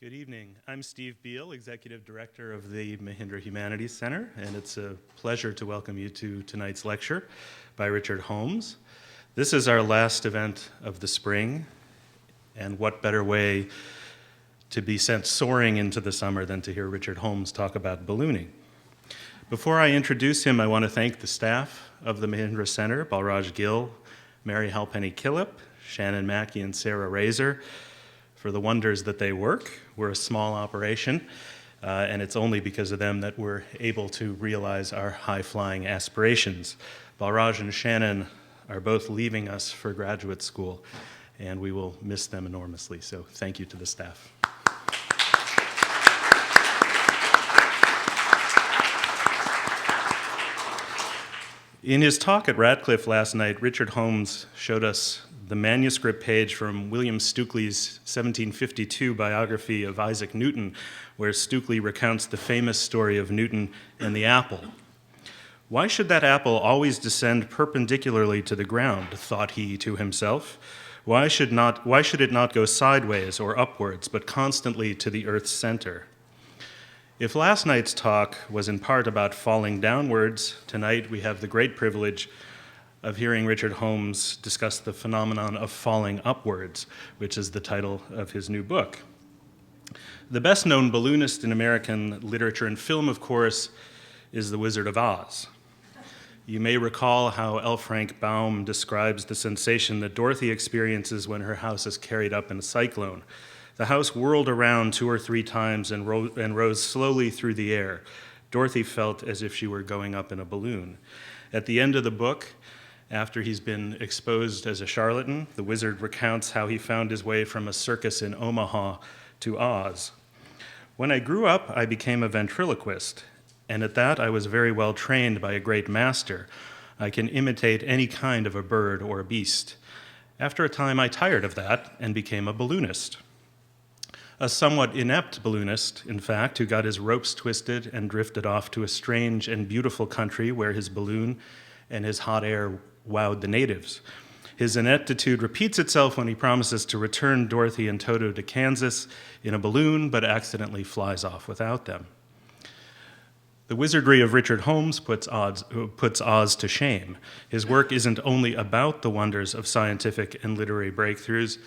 Good evening. I'm Steve Beal, Executive Director of the Mahindra Humanities Center, and it's a pleasure to welcome you to tonight's lecture by Richard Holmes. This is our last event of the spring, and what better way to be sent soaring into the summer than to hear Richard Holmes talk about ballooning. Before I introduce him, I want to thank the staff of the Mahindra Center, Balraj Gill, Mary Halpenny Killip, Shannon Mackey, and Sarah Razor, for the wonders that they work. We're a small operation, and it's only because of them that we're able to realize our high-flying aspirations. Balraj and Shannon are both leaving us for graduate school, and we will miss them enormously, so thank you to the staff. In his talk at Radcliffe last night, Richard Holmes showed us the manuscript page from William Stukeley's 1752 biography of Isaac Newton, where Stukeley recounts the famous story of Newton and the apple. Why should that apple always descend perpendicularly to the ground, thought he to himself? Why should it not go sideways or upwards, but constantly to the earth's center? If last night's talk was in part about falling downwards, tonight we have the great privilege of hearing Richard Holmes discuss the phenomenon of falling upwards, which is the title of his new book. The best-known balloonist in American literature and film, of course, is the Wizard of Oz. You may recall how L. Frank Baum describes the sensation that Dorothy experiences when her house is carried up in a cyclone. The house whirled around 2 or 3 times and rose slowly through the air. Dorothy felt as if she were going up in a balloon. At the end of the book, after he's been exposed as a charlatan, the wizard recounts how he found his way from a circus in Omaha to Oz. When I grew up, I became a ventriloquist, and at that I was very well trained by a great master. I can imitate any kind of a bird or a beast. After a time, I tired of that and became a balloonist. A somewhat inept balloonist, in fact, who got his ropes twisted and drifted off to a strange and beautiful country where his balloon and his hot air wowed the natives. His ineptitude repeats itself when he promises to return Dorothy and Toto to Kansas in a balloon, but accidentally flies off without them. The wizardry of Richard Holmes puts Oz to shame. His work isn't only about the wonders of scientific and literary breakthroughs,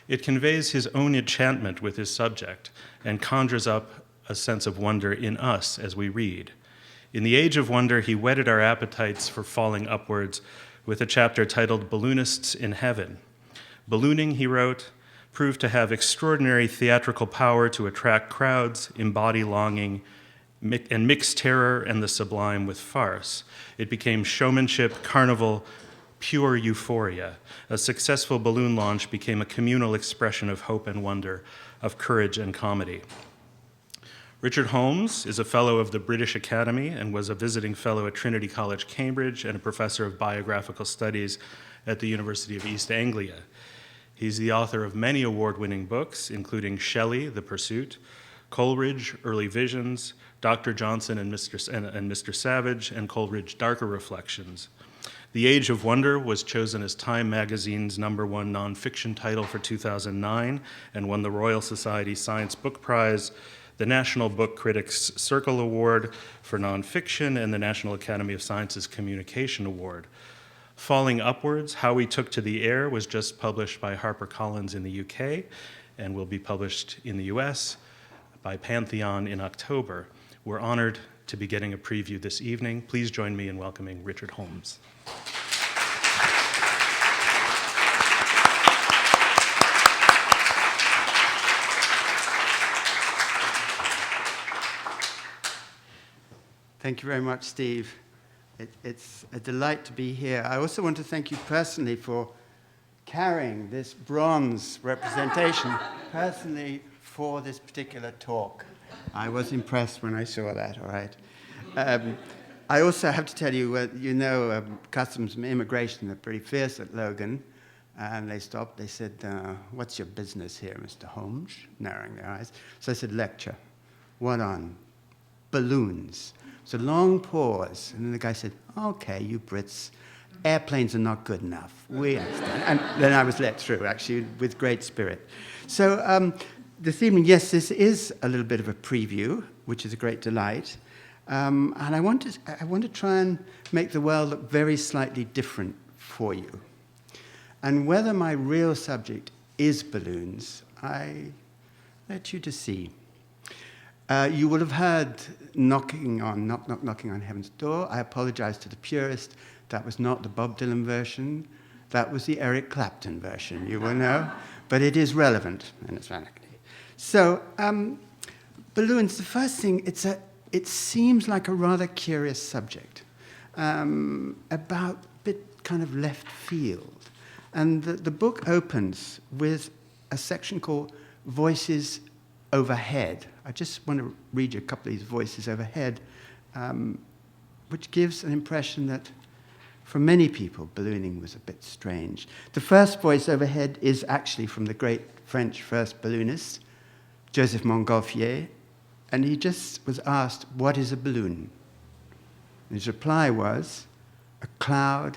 it conveys his own enchantment with his subject and conjures up a sense of wonder in us as we read. In the Age of Wonder, he whetted our appetites for falling upwards with a chapter titled Balloonists in Heaven. Ballooning, he wrote, proved to have extraordinary theatrical power to attract crowds, embody longing, and mix terror and the sublime with farce. It became showmanship, carnival, pure euphoria. A successful balloon launch became a communal expression of hope and wonder, of courage and comedy. Richard Holmes is a fellow of the British Academy and was a visiting fellow at Trinity College, Cambridge, and a professor of biographical studies at the University of East Anglia. He's the author of many award-winning books, including Shelley, The Pursuit, Coleridge, Early Visions, Dr. Johnson and Mr. Savage, and Coleridge, Darker Reflections. The Age of Wonder was chosen as Time Magazine's #1 nonfiction title for 2009 and won the Royal Society Science Book Prize, the National Book Critics Circle Award for Nonfiction, and the National Academy of Sciences Communication Award. Falling Upwards, How We Took to the Air was just published by HarperCollins in the UK and will be published in the US by Pantheon in October. We're honored to be getting a preview this evening. Please join me in welcoming Richard Holmes. Thank you very much, Steve. It's a delight to be here. I also want to thank you personally for carrying this bronze representation personally for this particular talk. I was impressed when I saw that, all right. I also have to tell you, Customs and Immigration are pretty fierce at Logan, and they stopped. They said, what's your business here, Mr. Holmes? Narrowing their eyes. So I said, lecture. What on? Balloons. So long pause, and then the guy said, okay, you Brits, airplanes are not good enough. We understand. And then I was let through, actually, with great spirit. So this evening, yes, this is a little bit of a preview, which is a great delight. And I want to try and make the world look very slightly different for you. And whether my real subject is balloons, I let you to see. You will have heard knocking on heaven's door. I apologize to the purist. That was not the Bob Dylan version. That was the Eric Clapton version, you will know. But it is relevant, and it's relevant. So, balloons, the first thing, it seems like a rather curious subject, about a bit kind of left field. And the book opens with a section called Voices Overhead. I just want to read you a couple of these voices overhead, which gives an impression that for many people, ballooning was a bit strange. The first voice overhead is actually from the great French first balloonist, Joseph Montgolfier, and he just was asked, what is a balloon? And his reply was, a cloud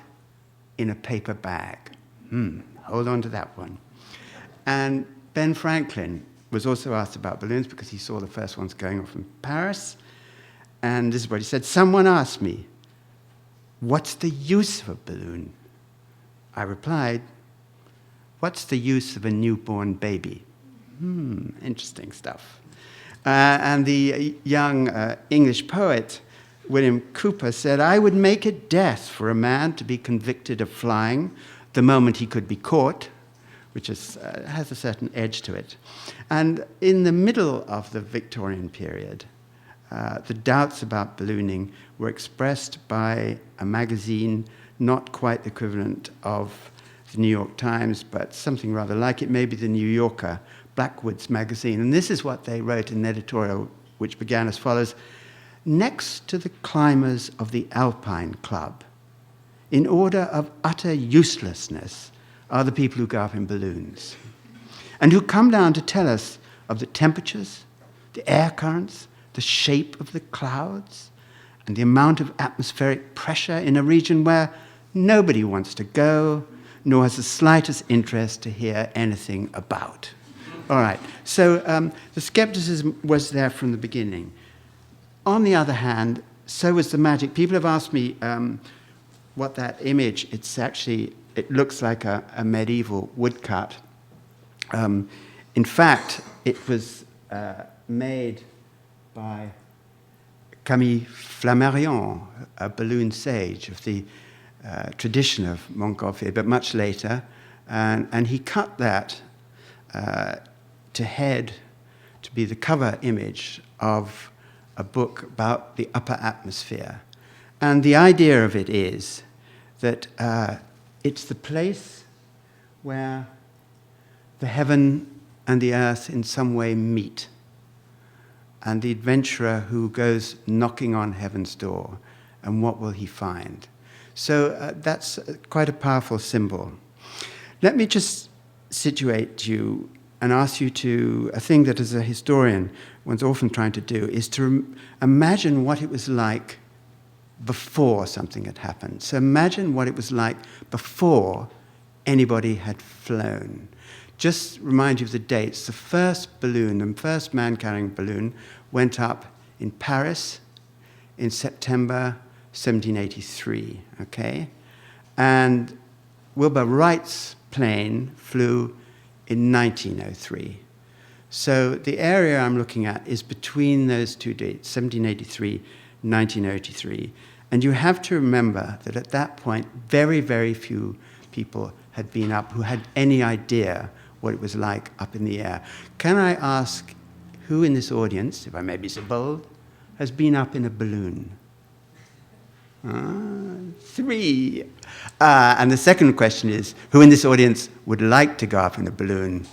in a paper bag. Hold on to that one. And Ben Franklin was also asked about balloons because he saw the first ones going off in Paris. And this is what he said, someone asked me, what's the use of a balloon? I replied, what's the use of a newborn baby? Interesting stuff. And the young English poet, William Cowper, said, I would make it death for a man to be convicted of flying the moment he could be caught, which has a certain edge to it. And in the middle of the Victorian period, the doubts about ballooning were expressed by a magazine not quite the equivalent of the New York Times, but something rather like it, maybe the New Yorker, Blackwoods magazine. And this is what they wrote in an editorial, which began as follows. Next to the climbers of the Alpine Club, in order of utter uselessness, are the people who go up in balloons and who come down to tell us of the temperatures, the air currents, the shape of the clouds, and the amount of atmospheric pressure in a region where nobody wants to go, nor has the slightest interest to hear anything about. All right, so the skepticism was there from the beginning. On the other hand, so was the magic. People have asked me what that image, it looks like a medieval woodcut. In fact, it was made by Camille Flammarion, a balloon sage of the tradition of Montgolfier, but much later. And he cut that to be the cover image of a book about the upper atmosphere. And the idea of it is that it's the place where the heaven and the earth in some way meet, and the adventurer who goes knocking on heaven's door, and what will he find? So that's quite a powerful symbol. Let me just situate you and ask you to, a thing that as a historian one's often trying to do, is to imagine what it was like before something had happened. So imagine what it was like before anybody had flown. Just remind you of the dates. The first balloon, the first man-carrying balloon, went up in Paris in September 1783, okay? And Wilbur Wright's plane flew in 1903. So the area I'm looking at is between those two dates, 1783, 1903. And you have to remember that at that point, very, very few people had been up who had any idea what it was like up in the air. Can I ask who in this audience, if I may be so bold, has been up in a balloon? 3. And the second question is, who in this audience would like to go up in a balloon?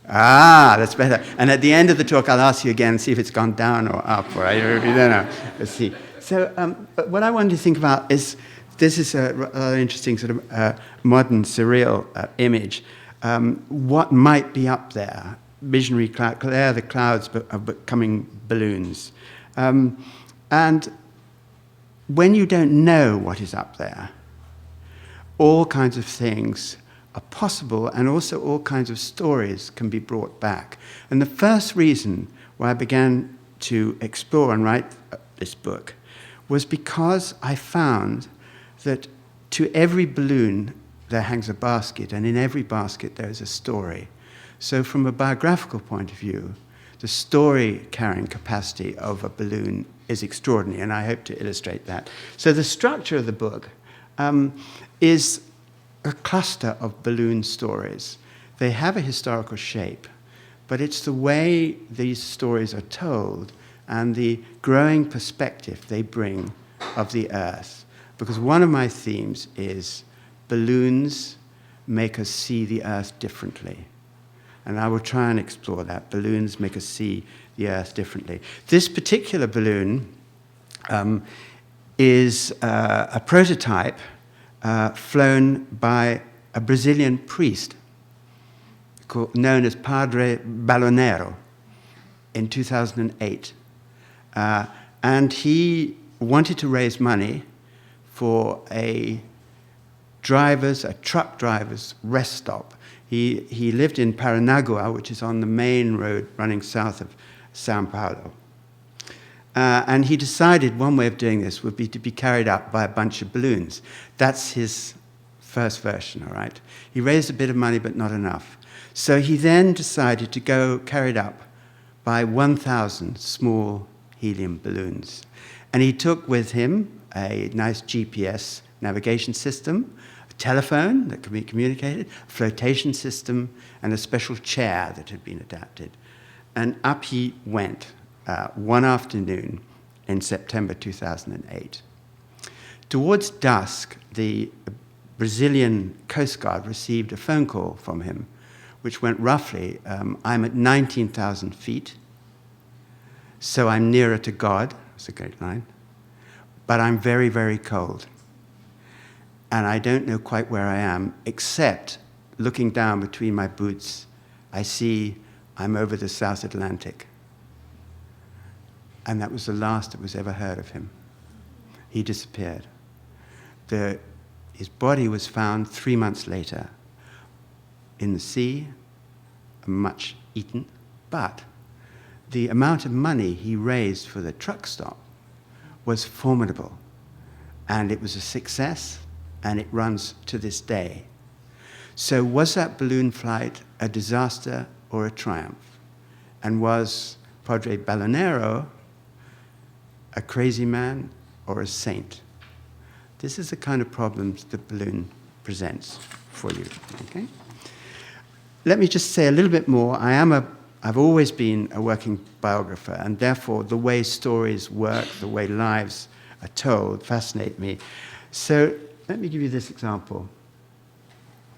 That's better. And at the end of the talk, I'll ask you again, see if it's gone down or up, or I don't know. Let's see. So but what I wanted to think about is, this is a rather interesting sort of modern surreal image. What might be up there? Visionary cloud, there the clouds are becoming balloons. And when you don't know what is up there, all kinds of things are possible, and also all kinds of stories can be brought back. And the first reason why I began to explore and write this book was because I found that to every balloon there hangs a basket, and in every basket there is a story. So from a biographical point of view, the story-carrying capacity of a balloon is extraordinary, and I hope to illustrate that. So the structure of the book is a cluster of balloon stories. They have a historical shape, but it's the way these stories are told and the growing perspective they bring of the Earth. Because one of my themes is balloons make us see the Earth differently. And I will try and explore that. Balloons make us see the Earth differently. This particular balloon is a prototype flown by a Brazilian priest known as Padre Ballonero in 2008. And he wanted to raise money for a truck driver's rest stop. He lived in Paranagua, which is on the main road running south of Sao Paulo. And he decided one way of doing this would be to be carried up by a bunch of balloons. That's his first version, all right? He raised a bit of money, but not enough. So he then decided to go carried up by 1,000 small helium balloons. And he took with him a nice GPS navigation system, a telephone that could be communicated, a flotation system, and a special chair that had been adapted. And up he went one afternoon in September 2008. Towards dusk, the Brazilian Coast Guard received a phone call from him, which went roughly, I'm at 19,000 feet, so I'm nearer to God. That's a great line. But I'm very, very cold. And I don't know quite where I am, except looking down between my boots, I see I'm over the South Atlantic. And that was the last that was ever heard of him. He disappeared. His body was found 3 months later in the sea, much eaten, but the amount of money he raised for the truck stop was formidable. And it was a success, and it runs to this day. So was that balloon flight a disaster or a triumph? And was Padre Ballonero a crazy man or a saint? This is the kind of problems the balloon presents for you, okay? Let me just say a little bit more. I've always been a working biographer, and therefore the way stories work, the way lives are told, fascinate me. So let me give you this example.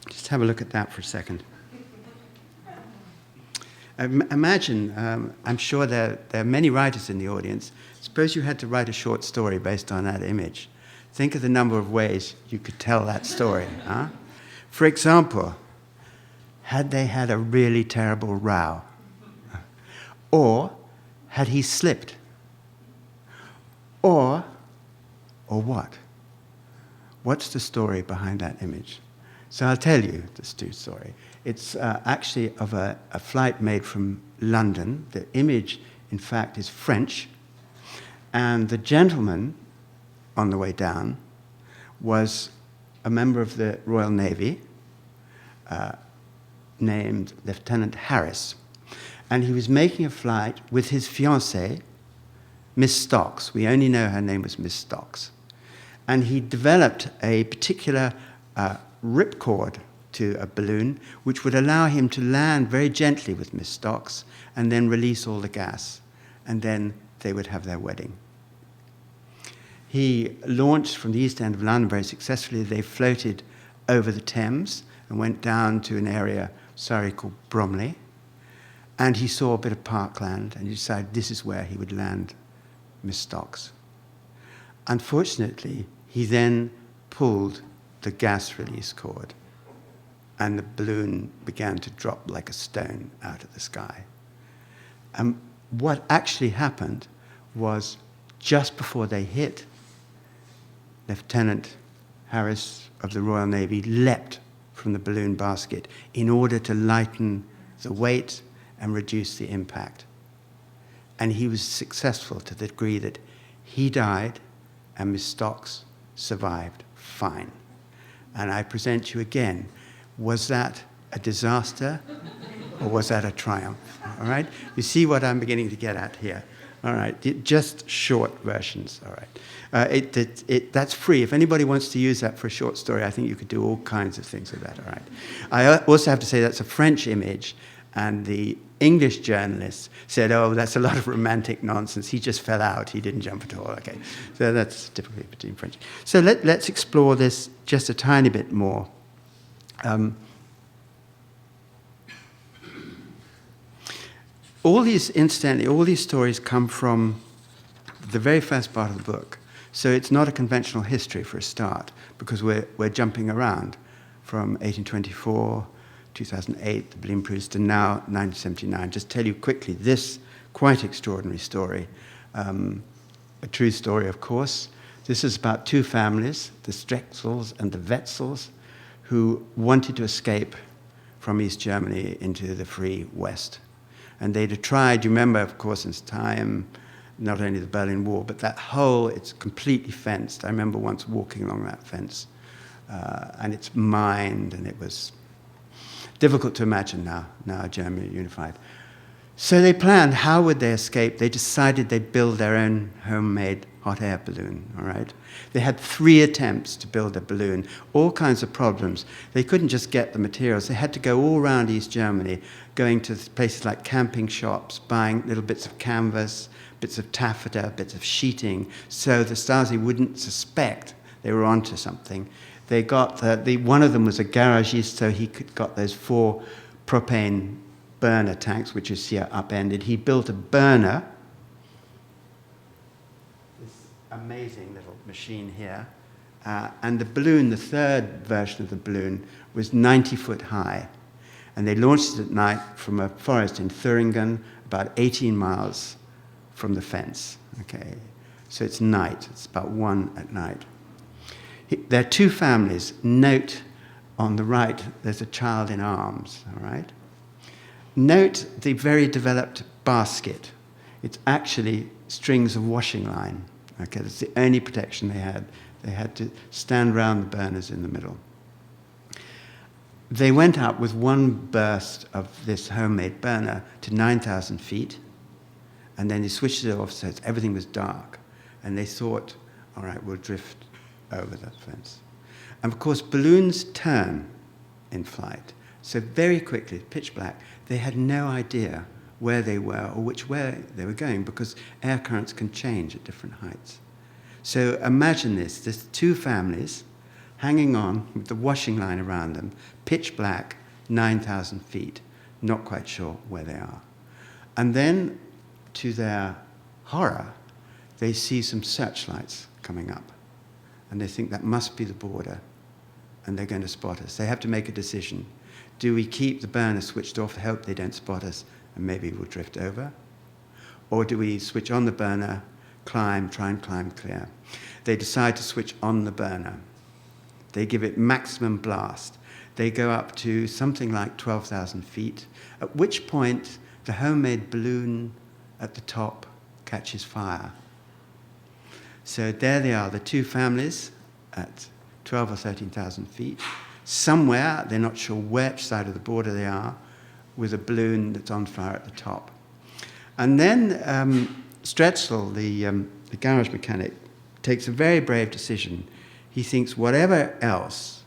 Just have a look at that for a second. Imagine, I'm sure there are many writers in the audience. Suppose you had to write a short story based on that image. Think of the number of ways you could tell that story. Huh? For example, had they had a really terrible row? Or had he slipped? Or what? What's the story behind that image? So I'll tell you the story. It's actually of a flight made from London. The image, in fact, is French. And the gentleman on the way down was a member of the Royal Navy named Lieutenant Harris. And he was making a flight with his fiancée, Miss Stocks. We only know her name was Miss Stocks. And he developed a particular ripcord to a balloon which would allow him to land very gently with Miss Stocks and then release all the gas. And then they would have their wedding. He launched from the east end of London very successfully. They floated over the Thames and went down to an area, Surrey, called Bromley. And he saw a bit of parkland, and he decided this is where he would land Miss Stocks. Unfortunately, he then pulled the gas release cord, and the balloon began to drop like a stone out of the sky. And what actually happened was just before they hit, Lieutenant Harris of the Royal Navy leapt from the balloon basket in order to lighten the weight and reduce the impact. And he was successful to the degree that he died and Miss Stocks survived fine. And I present you again, was that a disaster or was that a triumph? All right? You see what I'm beginning to get at here. All right, just short versions. All right, that's free. If anybody wants to use that for a short story, I think you could do all kinds of things with that. All right. I also have to say that's a French image, and the English journalist said, "Oh, that's a lot of romantic nonsense. He just fell out. He didn't jump at all." Okay, so that's typically between French. So let's explore this just a tiny bit more. Incidentally, all these stories come from the very first part of the book. So it's not a conventional history for a start, because we're jumping around from 1824, 2008, the balloon cruise, to now 1979. Just tell you quickly this quite extraordinary story. A true story, of course. This is about two families, the Strexels and the Wetzels, who wanted to escape from East Germany into the free West. And they'd tried, you remember, of course, in time, not only the Berlin Wall, but that whole, it's completely fenced. I remember once walking along that fence, and it's mined, and it was difficult to imagine now Germany unified. So they planned, how would they escape? They decided they'd build their own homemade hot air balloon, all right? They had 3 attempts to build a balloon, all kinds of problems. They couldn't just get the materials. They had to go all around East Germany, going to places like camping shops, buying little bits of canvas, bits of taffeta, bits of sheeting, so the Stasi wouldn't suspect they were onto something. They got one of them was a garagist, so he got those 4 propane burner tanks, which you see are upended. He built a burner, this amazing little machine here, and the balloon, the third version of the balloon, was 90 foot high. And they launched it at night from a forest in Thuringen, about 18 miles from the fence. Okay, so it's night. It's about 1 at night. There are 2 families. Note on the right, there's a child in arms, all right? Note the very developed basket. It's actually strings of washing line. Okay, that's the only protection they had. They had to stand round the burners in the middle. They went up with one burst of this homemade burner to 9,000 feet, and then they switched it off so everything was dark. And they thought, all right, we'll drift over that fence. And of course, balloons turn in flight. So very quickly, pitch black, they had no idea where they were or which way they were going, because air currents can change at different heights. So imagine this, there's 2 families hanging on with the washing line around them, pitch black, 9,000 feet, not quite sure where they are. And then, to their horror, they see some searchlights coming up. And they think that must be the border, and they're going to spot us. They have to make a decision. Do we keep the burner switched off, hope they don't spot us, and maybe we'll drift over? Or do we switch on the burner, try and climb clear? They decide to switch on the burner. They give it maximum blast. They go up to something like 12,000 feet, at which point the homemade balloon at the top catches fire. So there they are, the 2 families at 12 or 13,000 feet. Somewhere, they're not sure which side of the border they are, with a balloon that's on fire at the top. And then Strexel, the garage mechanic, takes a very brave decision. He thinks, whatever else,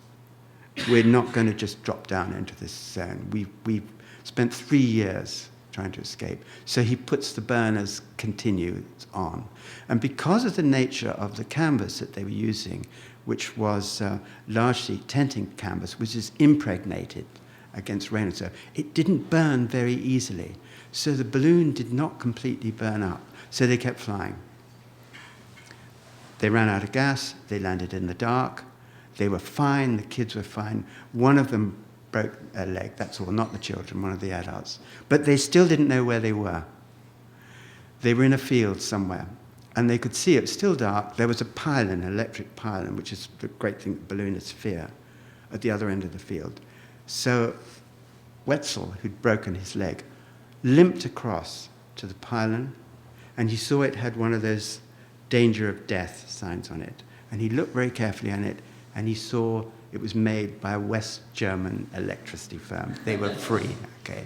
we're not going to just drop down into this zone. We've spent 3 years trying to escape. So he puts the burners continued on. And because of the nature of the canvas that they were using, which was largely tenting canvas, which is impregnated against rain and so, it didn't burn very easily. So the balloon did not completely burn up. So they kept flying. They ran out of gas. They landed in the dark. They were fine. The kids were fine. One of them broke a leg. That's all, not the children, one of the adults. But they still didn't know where they were. They were in a field somewhere. And they could see it was still dark. There was a pylon, an electric pylon, which is the great thing balloonists fear, at the other end of the field. So Wetzel, who'd broken his leg, limped across to the pylon, and he saw it had one of those danger of death signs on it. And he looked very carefully on it, and he saw it was made by a West German electricity firm. They were free, okay?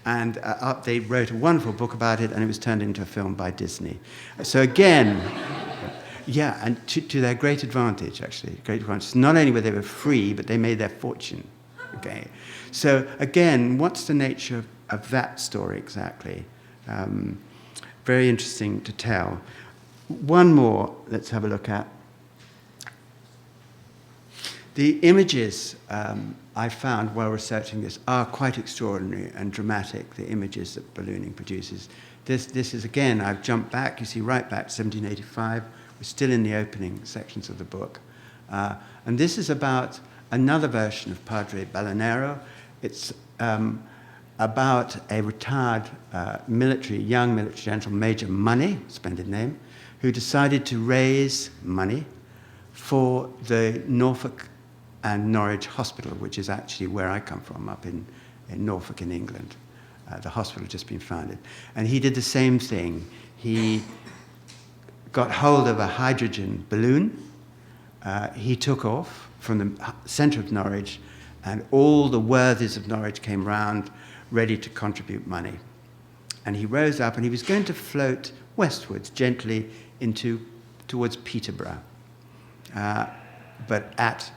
And they wrote a wonderful book about it, and it was turned into a film by Disney. So again, yeah, and to their great advantage, actually, great advantage. Not only were they free, but they made their fortune, okay? So again, what's the nature of that story exactly? Very interesting to tell. One more, let's have a look at. The images I found while researching this are quite extraordinary and dramatic, the images that ballooning produces. This is, again, I've jumped back, you see, right back to 1785. We're still in the opening sections of the book. And this is about another version of Padre Balonero. It's about a retired young military general, Major Money, splendid name, who decided to raise money for the Norfolk and Norwich Hospital, which is actually where I come from, up in Norfolk in England. The hospital had just been founded. And he did the same thing. He got hold of a hydrogen balloon. He took off from the center of Norwich, and all the worthies of Norwich came round ready to contribute money. And he rose up, and he was going to float westwards gently towards Peterborough. But at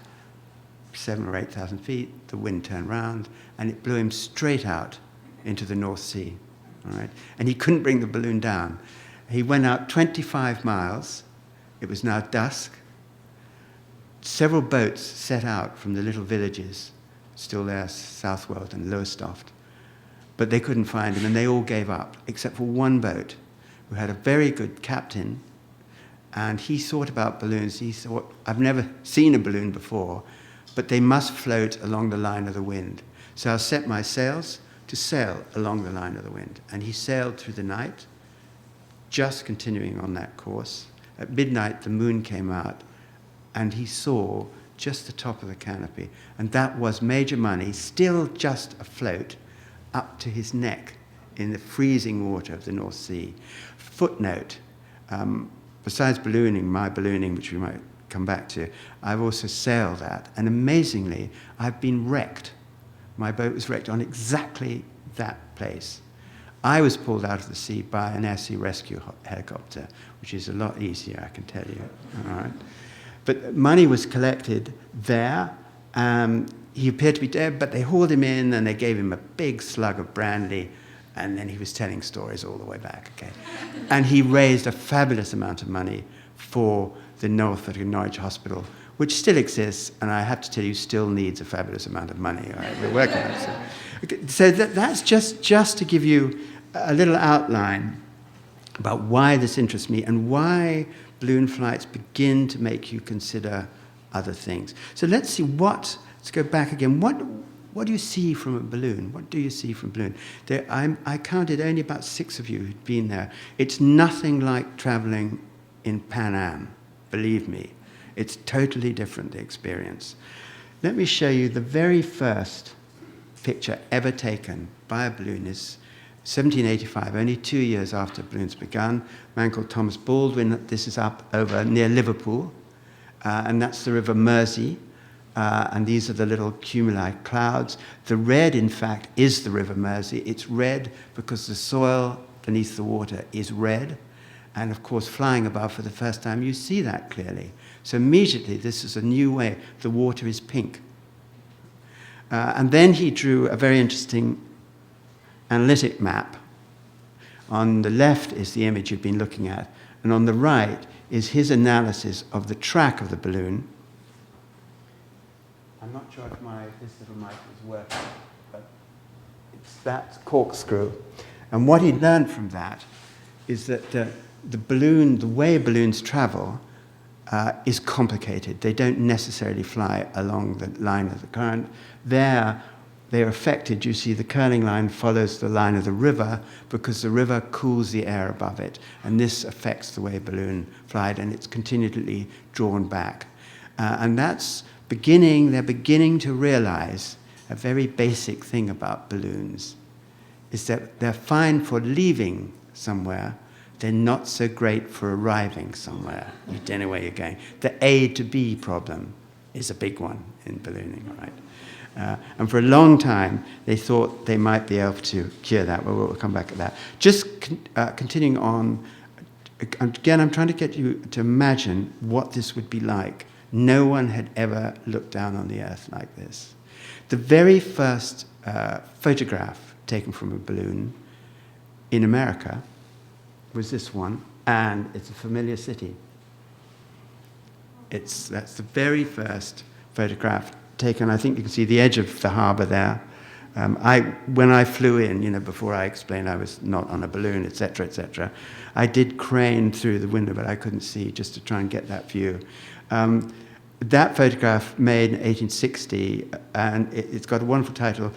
7,000 or 8,000 feet, the wind turned round, and it blew him straight out into the North Sea. All right? And he couldn't bring the balloon down. He went out 25 miles. It was now dusk. Several boats set out from the little villages, still there, Southwold and Lowestoft. But they couldn't find him, and they all gave up, except for one boat, who had a very good captain, and he thought about balloons. He thought, I've never seen a balloon before, but they must float along the line of the wind. So I'll set my sails to sail along the line of the wind. And he sailed through the night, just continuing on that course. At midnight, the moon came out, and he saw just the top of the canopy. And that was Major Money, still just afloat, up to his neck in the freezing water of the North Sea. Footnote, besides ballooning, my ballooning, which we might come back to, I've also sailed that, and amazingly, I've been wrecked. My boat was wrecked on exactly that place. I was pulled out of the sea by an air sea rescue helicopter, which is a lot easier, I can tell you. All right? But money was collected there. He appeared to be dead, but they hauled him in, and they gave him a big slug of brandy, and then he was telling stories all the way back, okay? And he raised a fabulous amount of money for the Norfolk and Norwich Hospital, which still exists, and I have to tell you, still needs a fabulous amount of money. All right? We're working on it. Okay, so that's just to give you a little outline about why this interests me and why balloon flights begin to make you consider other things. So let's go back again. What do you see from a balloon? What do you see from a balloon? I counted only about 6 of you who'd been there. It's nothing like traveling in Pan Am, believe me. It's totally different, the experience. Let me show you the very first picture ever taken by a balloonist, 1785, only 2 years after balloons begun. A man called Thomas Baldwin. This is up over near Liverpool, and that's the River Mersey. And these are the little cumuli clouds. The red, in fact, is the River Mersey. It's red because the soil beneath the water is red. And, of course, flying above for the first time, you see that clearly. So immediately, this is a new way. The water is pink. And then he drew a very interesting analytic map. On the left is the image you've been looking at. And on the right is his analysis of the track of the balloon. I'm not sure if this little mic is working, but it's that corkscrew. And what he learned from that is that the way balloons travel is complicated. They don't necessarily fly along the line of the current. They're affected. You see the curling line follows the line of the river because the river cools the air above it. And this affects the way a balloon flies, and it's continually drawn back. And that's they're beginning to realize a very basic thing about balloons, is that they're fine for leaving somewhere, they're not so great for arriving somewhere. You don't know where you're going. The A to B problem is a big one in ballooning, right? And for a long time, they thought they might be able to cure that. Well, we'll come back to that. Just continuing on, again, I'm trying to get you to imagine what this would be like. No one had ever looked down on the earth like this. The very first photograph taken from a balloon in America was this one, and it's a familiar city. That's the very first photograph taken. I think you can see the edge of the harbor there. When I flew in, before I explained I was not on a balloon, etc., I did crane through the window, but I couldn't see, just to try and get that view. That photograph made in 1860, and it's got a wonderful title,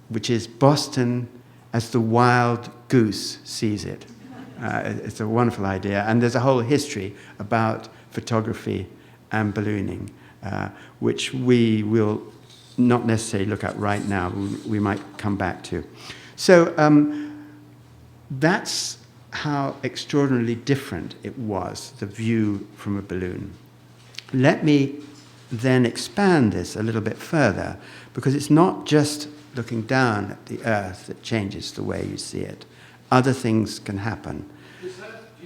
which is Boston as the Wild Goose Sees It. It's a wonderful idea, and there's a whole history about photography and ballooning, which we will not necessarily look at right now. We might come back to. So that's how extraordinarily different it was, the view from a balloon. Let me then expand this a little bit further, because it's not just looking down at the earth that changes the way you see it. Other things can happen. Do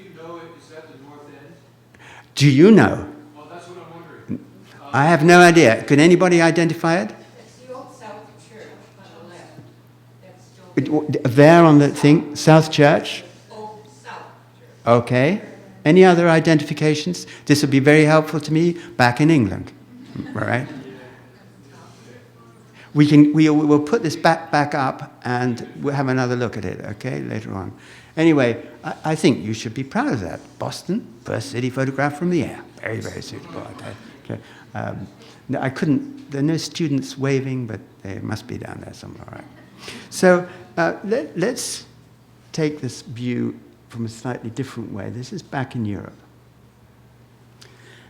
you know, is that the north end? Do you know? Well, that's what I'm wondering. I have no idea. Can anybody identify it? It's the old South Church on the left. That's still There on the thing, South Church? old South Church. Okay. Any other identifications? This would be very helpful to me back in England. All right? We'll put this back up, and we'll have another look at it, okay, later on. Anyway, I think you should be proud of that. Boston, first city photograph from the air. Very, very suitable, okay. No, there are no students waving, but they must be down there somewhere, all right? So let's take this view from a slightly different way. This is back in Europe.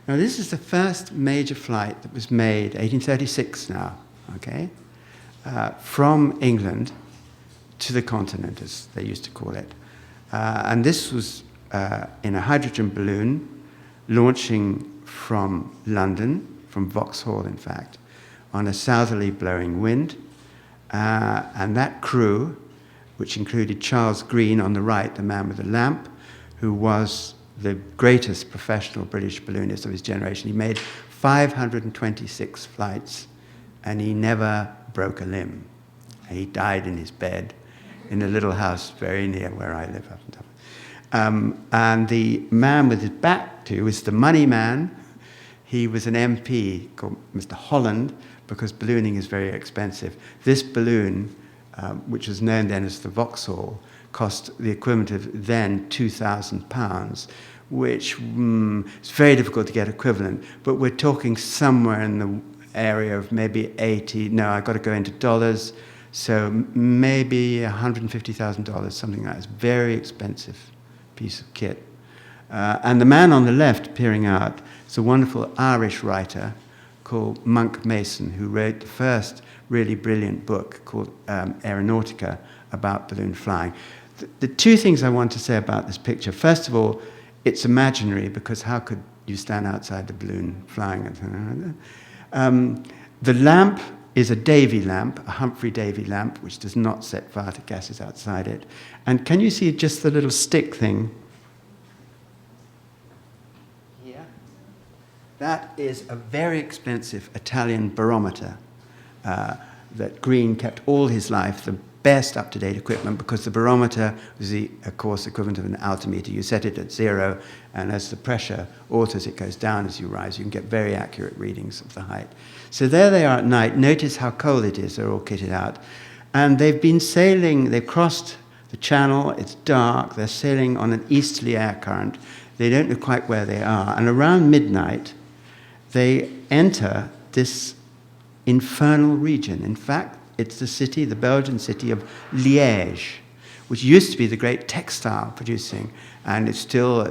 Now, this is the first major flight that was made, 1836 now, okay, from England to the continent, as they used to call it. And this was in a hydrogen balloon launching from London, from Vauxhall, in fact, on a southerly blowing wind. And that crew, which included Charles Green on the right, the man with the lamp, who was the greatest professional British balloonist of his generation. He made 526 flights, and he never broke a limb. He died in his bed in a little house very near where I live up and down. And the man with his back to was the money man. He was an MP called Mr. Holland, because ballooning is very expensive. This balloon, which was known then as the Vauxhall, cost the equivalent of then £2,000, which is very difficult to get equivalent, but we're talking somewhere in the area of maybe 80, no, I've got to go into dollars, so maybe $150,000, something like that. It's a very expensive piece of kit. And the man on the left peering out is a wonderful Irish writer called Monk Mason, who wrote the first really brilliant book called Aeronautica about balloon flying. The two things I want to say about this picture, first of all, it's imaginary, because how could you stand outside the balloon flying? The lamp is a Davy lamp, a Humphrey Davy lamp, which does not set fire to gases outside it. And can you see just the little stick thing? Here. That is a very expensive Italian barometer that Green kept all his life, the best up-to-date equipment, because the barometer was the, of course, equivalent of an altimeter. You set it at 0, and as the pressure alters, it goes down as you rise. You can get very accurate readings of the height. So there they are at night. Notice how cold it is. They're all kitted out. And they've been sailing. They've crossed the channel. It's dark. They're sailing on an easterly air current. They don't know quite where they are. And around midnight, they enter this infernal region. In fact, it's the city, the Belgian city of Liège, which used to be the great textile producing, and it's still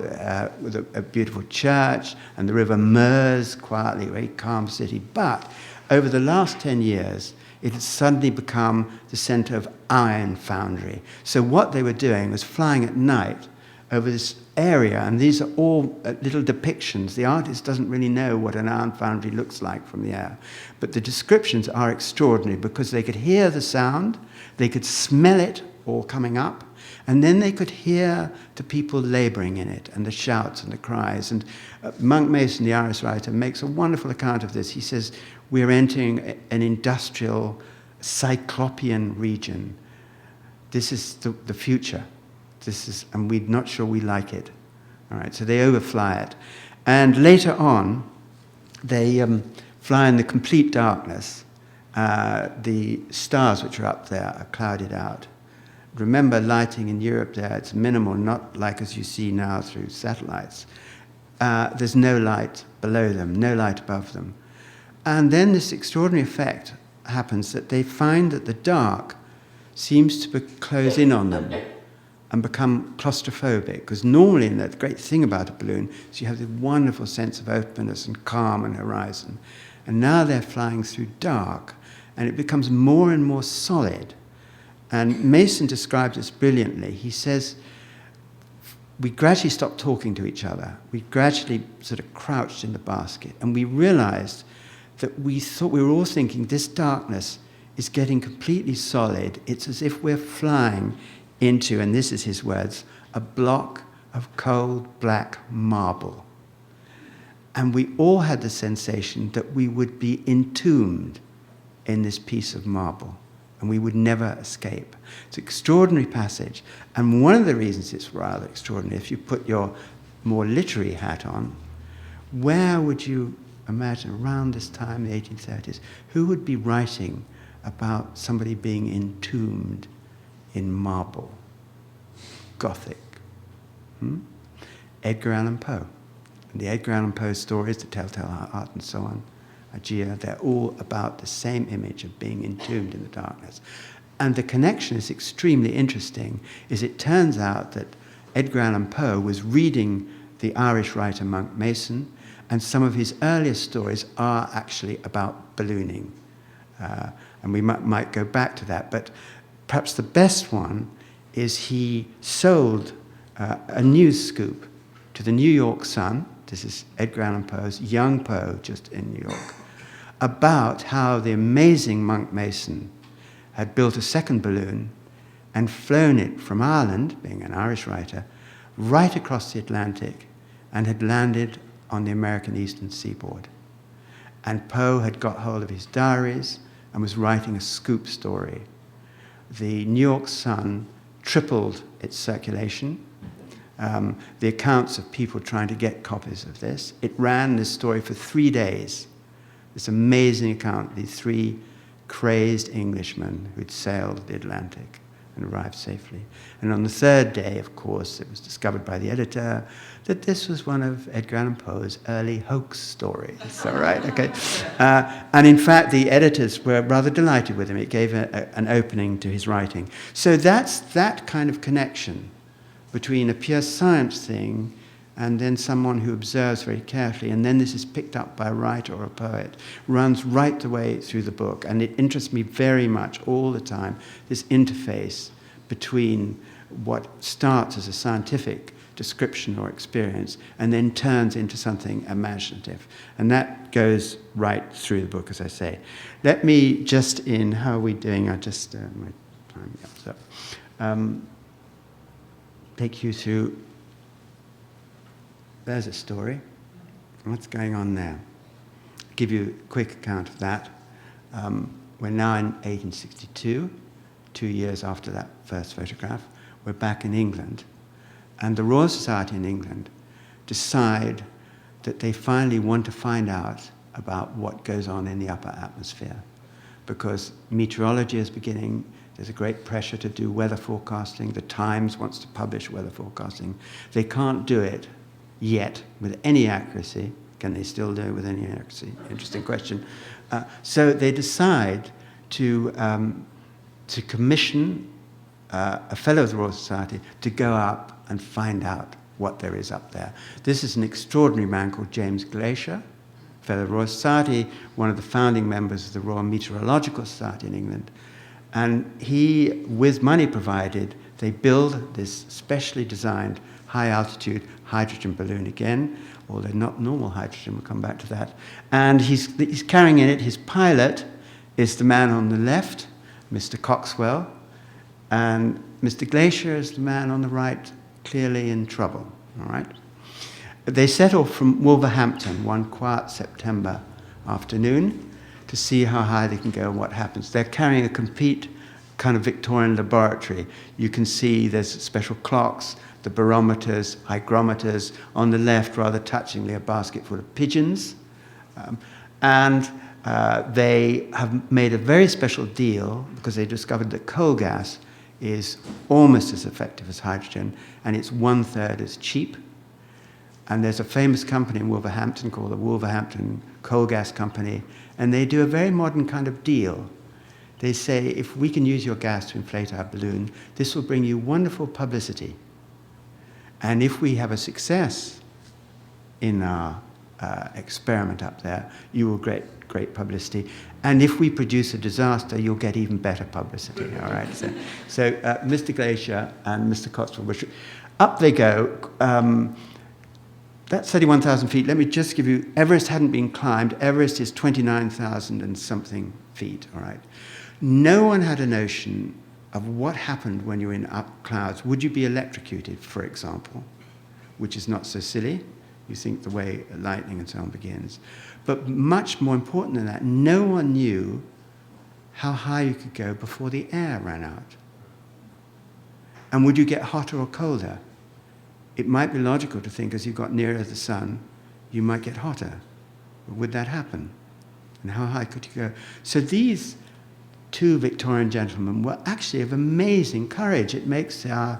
with a beautiful church, and the river Meuse, quietly, a very calm city. But over the last 10 years, it had suddenly become the center of iron foundry. So what they were doing was flying at night over this area, and these are all little depictions. The artist doesn't really know what an iron foundry looks like from the air, but the descriptions are extraordinary because they could hear the sound, they could smell it all coming up, and then they could hear the people laboring in it, and the shouts and the cries. And Monk Mason, the Irish writer, makes a wonderful account of this. He says, we're entering an industrial cyclopean region. This is the future. And we're not sure we like it. All right, so they overfly it. And later on, they fly in the complete darkness. The stars which are up there are clouded out. Remember, lighting in Europe there, it's minimal, not like as you see now through satellites. There's no light below them, no light above them. And then this extraordinary effect happens that they find that the dark seems to close in on them and become claustrophobic, because normally, and the great thing about a balloon is you have this wonderful sense of openness and calm and horizon. And now they're flying through dark, and it becomes more and more solid. And Mason describes this brilliantly. He says, we gradually stopped talking to each other. We gradually sort of crouched in the basket, and we realized that we were all thinking this darkness is getting completely solid. It's as if we're flying into, and this is his words, a block of cold black marble. And we all had the sensation that we would be entombed in this piece of marble, and we would never escape. It's an extraordinary passage, and one of the reasons it's rather extraordinary, if you put your more literary hat on, where would you imagine around this time, the 1830s, who would be writing about somebody being entombed in marble? Gothic. Edgar Allan Poe. And the Edgar Allan Poe stories, the Telltale Heart and so on, Aegea, they're all about the same image of being entombed in the darkness. And the connection is extremely interesting, is it turns out that Edgar Allan Poe was reading the Irish writer Monk Mason, and some of his earliest stories are actually about ballooning. And we might go back to that, but perhaps the best one is he sold a news scoop to the New York Sun. This is Edgar Allan Poe's, young Poe, just in New York, about how the amazing Monk Mason had built a second balloon and flown it from Ireland, being an Irish writer, right across the Atlantic, and had landed on the American eastern seaboard. And Poe had got hold of his diaries and was writing a scoop story. The New York Sun tripled its circulation. The accounts of people trying to get copies of this. It ran this story for 3 days. This amazing account, these 3 crazed Englishmen who'd sailed the Atlantic and arrived safely. And on the 3rd day, of course, it was discovered by the editor that this was one of Edgar Allan Poe's early hoax stories. All right, okay. And in fact, the editors were rather delighted with him. It gave an opening to his writing. So that's that kind of connection between a pure science thing and then someone who observes very carefully, and then this is picked up by a writer or a poet, runs right the way through the book. And it interests me very much all the time, this interface between what starts as a scientific description or experience and then turns into something imaginative. And that goes right through the book, as I say. Let me just, in how are we doing? I just, my time is up. Take you through. There's a story. What's going on there? I'll give you a quick account of that. We're now in 1862, 2 years after that first photograph. We're back in England. And the Royal Society in England decide that they finally want to find out about what goes on in the upper atmosphere. Because meteorology is beginning. There's a great pressure to do weather forecasting. The Times wants to publish weather forecasting. They can't do it yet with any accuracy. Can they still do it with any accuracy? Interesting question. So they decide to commission a fellow of the Royal Society, to go up and find out what there is up there. This is an extraordinary man called James Glasher, fellow of the Royal Society, one of the founding members of the Royal Meteorological Society in England. And he, with money provided, they build this specially designed high-altitude hydrogen balloon again, although not normal hydrogen, we'll come back to that. And he's carrying in it, his pilot is the man on the left, Mr. Coxwell, and Mr. Glasher is the man on the right, clearly in trouble, all right? They set off from Wolverhampton one quiet September afternoon to see how high they can go and what happens. They're carrying a complete kind of Victorian laboratory. You can see there's special clocks, the barometers, hygrometers. On the left, rather touchingly, a basket full of pigeons. They have made a very special deal because they discovered that coal gas is almost as effective as hydrogen, and it's 1/3 as cheap. And there's a famous company in Wolverhampton called the Wolverhampton Coal Gas Company, and they do a very modern kind of deal. They say, if we can use your gas to inflate our balloon, this will bring you wonderful publicity. And if we have a success in our experiment up there, you will get great publicity. And if we produce a disaster, you'll get even better publicity, all right? So Mr. Glasher and Mr. Coxwell, up they go. That's 31,000 feet. Let me just give you, Everest hadn't been climbed. Everest is 29,000 and something feet, all right? No one had a notion of what happened when you're in up clouds. Would you be electrocuted, for example, which is not so silly. You think the way lightning and so on begins. But much more important than that, no one knew how high you could go before the air ran out. And would you get hotter or colder? It might be logical to think as you got nearer the sun, you might get hotter. But would that happen? And how high could you go? So these two Victorian gentlemen were actually of amazing courage. It makes our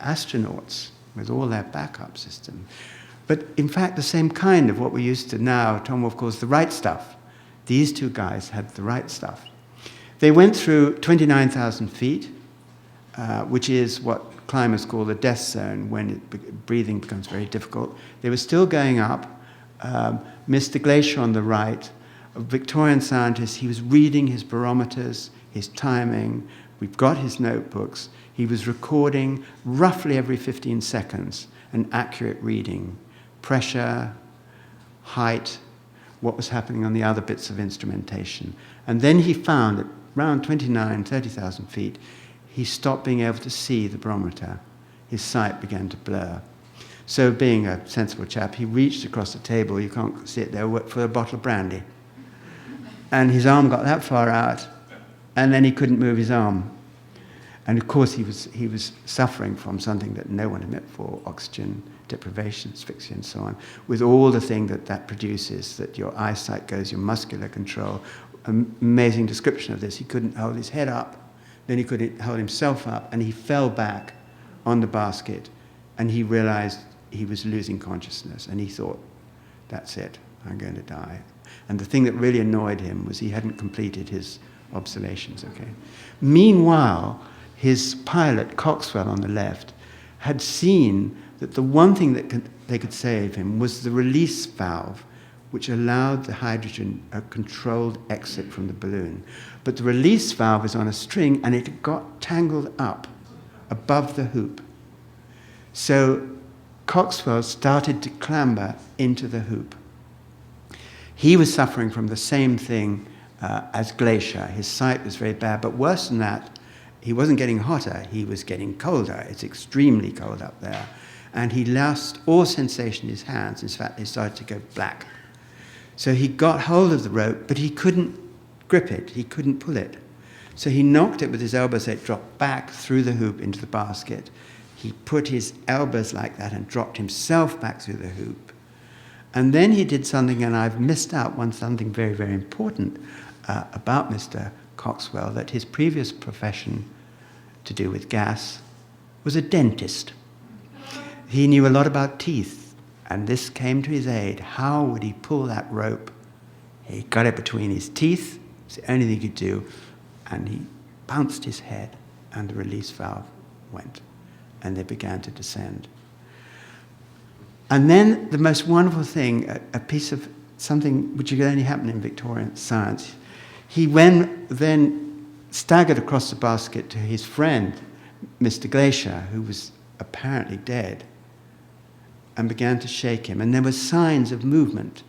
astronauts, with all their backup system. But in fact, the same kind of what we're used to now, Tom Wolfe calls the right stuff. These two guys had the right stuff. They went through 29,000 feet, which is what climbers call the death zone when breathing becomes very difficult. They were still going up. Mr. Glasher on the right, a Victorian scientist, he was reading his barometers, his timing. We've got his notebooks. He was recording roughly every 15 seconds an accurate reading. Pressure, height, what was happening on the other bits of instrumentation. And then he found at around 30,000 feet, he stopped being able to see the barometer. His sight began to blur. So being a sensible chap, he reached across the table, you can't see it there, for a bottle of brandy. And his arm got that far out, and then he couldn't move his arm. And of course he was suffering from something that no one had met for, oxygen deprivation, asphyxia, and so on, with all the thing that produces, that your eyesight goes, your muscular control. Amazing description of this. He couldn't hold his head up, then he couldn't hold himself up, and he fell back on the basket, and he realized he was losing consciousness, and he thought, that's it, I'm going to die. And the thing that really annoyed him was he hadn't completed his observations, okay? Meanwhile, his pilot, Coxwell on the left, had seen that the one thing that they could save him was the release valve, which allowed the hydrogen a controlled exit from the balloon. But the release valve is on a string, and it got tangled up above the hoop. So Coxwell started to clamber into the hoop. He was suffering from the same thing as Glasher. His sight was very bad, but worse than that, he wasn't getting hotter, he was getting colder. It's extremely cold up there. And he lost all sensation in his hands. In fact, they started to go black. So he got hold of the rope, but he couldn't grip it. He couldn't pull it. So he knocked it with his elbows, so it dropped back through the hoop into the basket. He put his elbows like that and dropped himself back through the hoop. And then he did something, and I've missed out something very, very important about Mr. Coxwell, that his previous profession to do with gas was a dentist. He knew a lot about teeth, and this came to his aid. How would he pull that rope? He got it between his teeth, it's the only thing he could do, and he bounced his head, and the release valve went, and they began to descend. And then the most wonderful thing, a piece of something which could only happen in Victorian science, he then staggered across the basket to his friend, Mr. Glacier, who was apparently dead, and began to shake him. And there were signs of movement.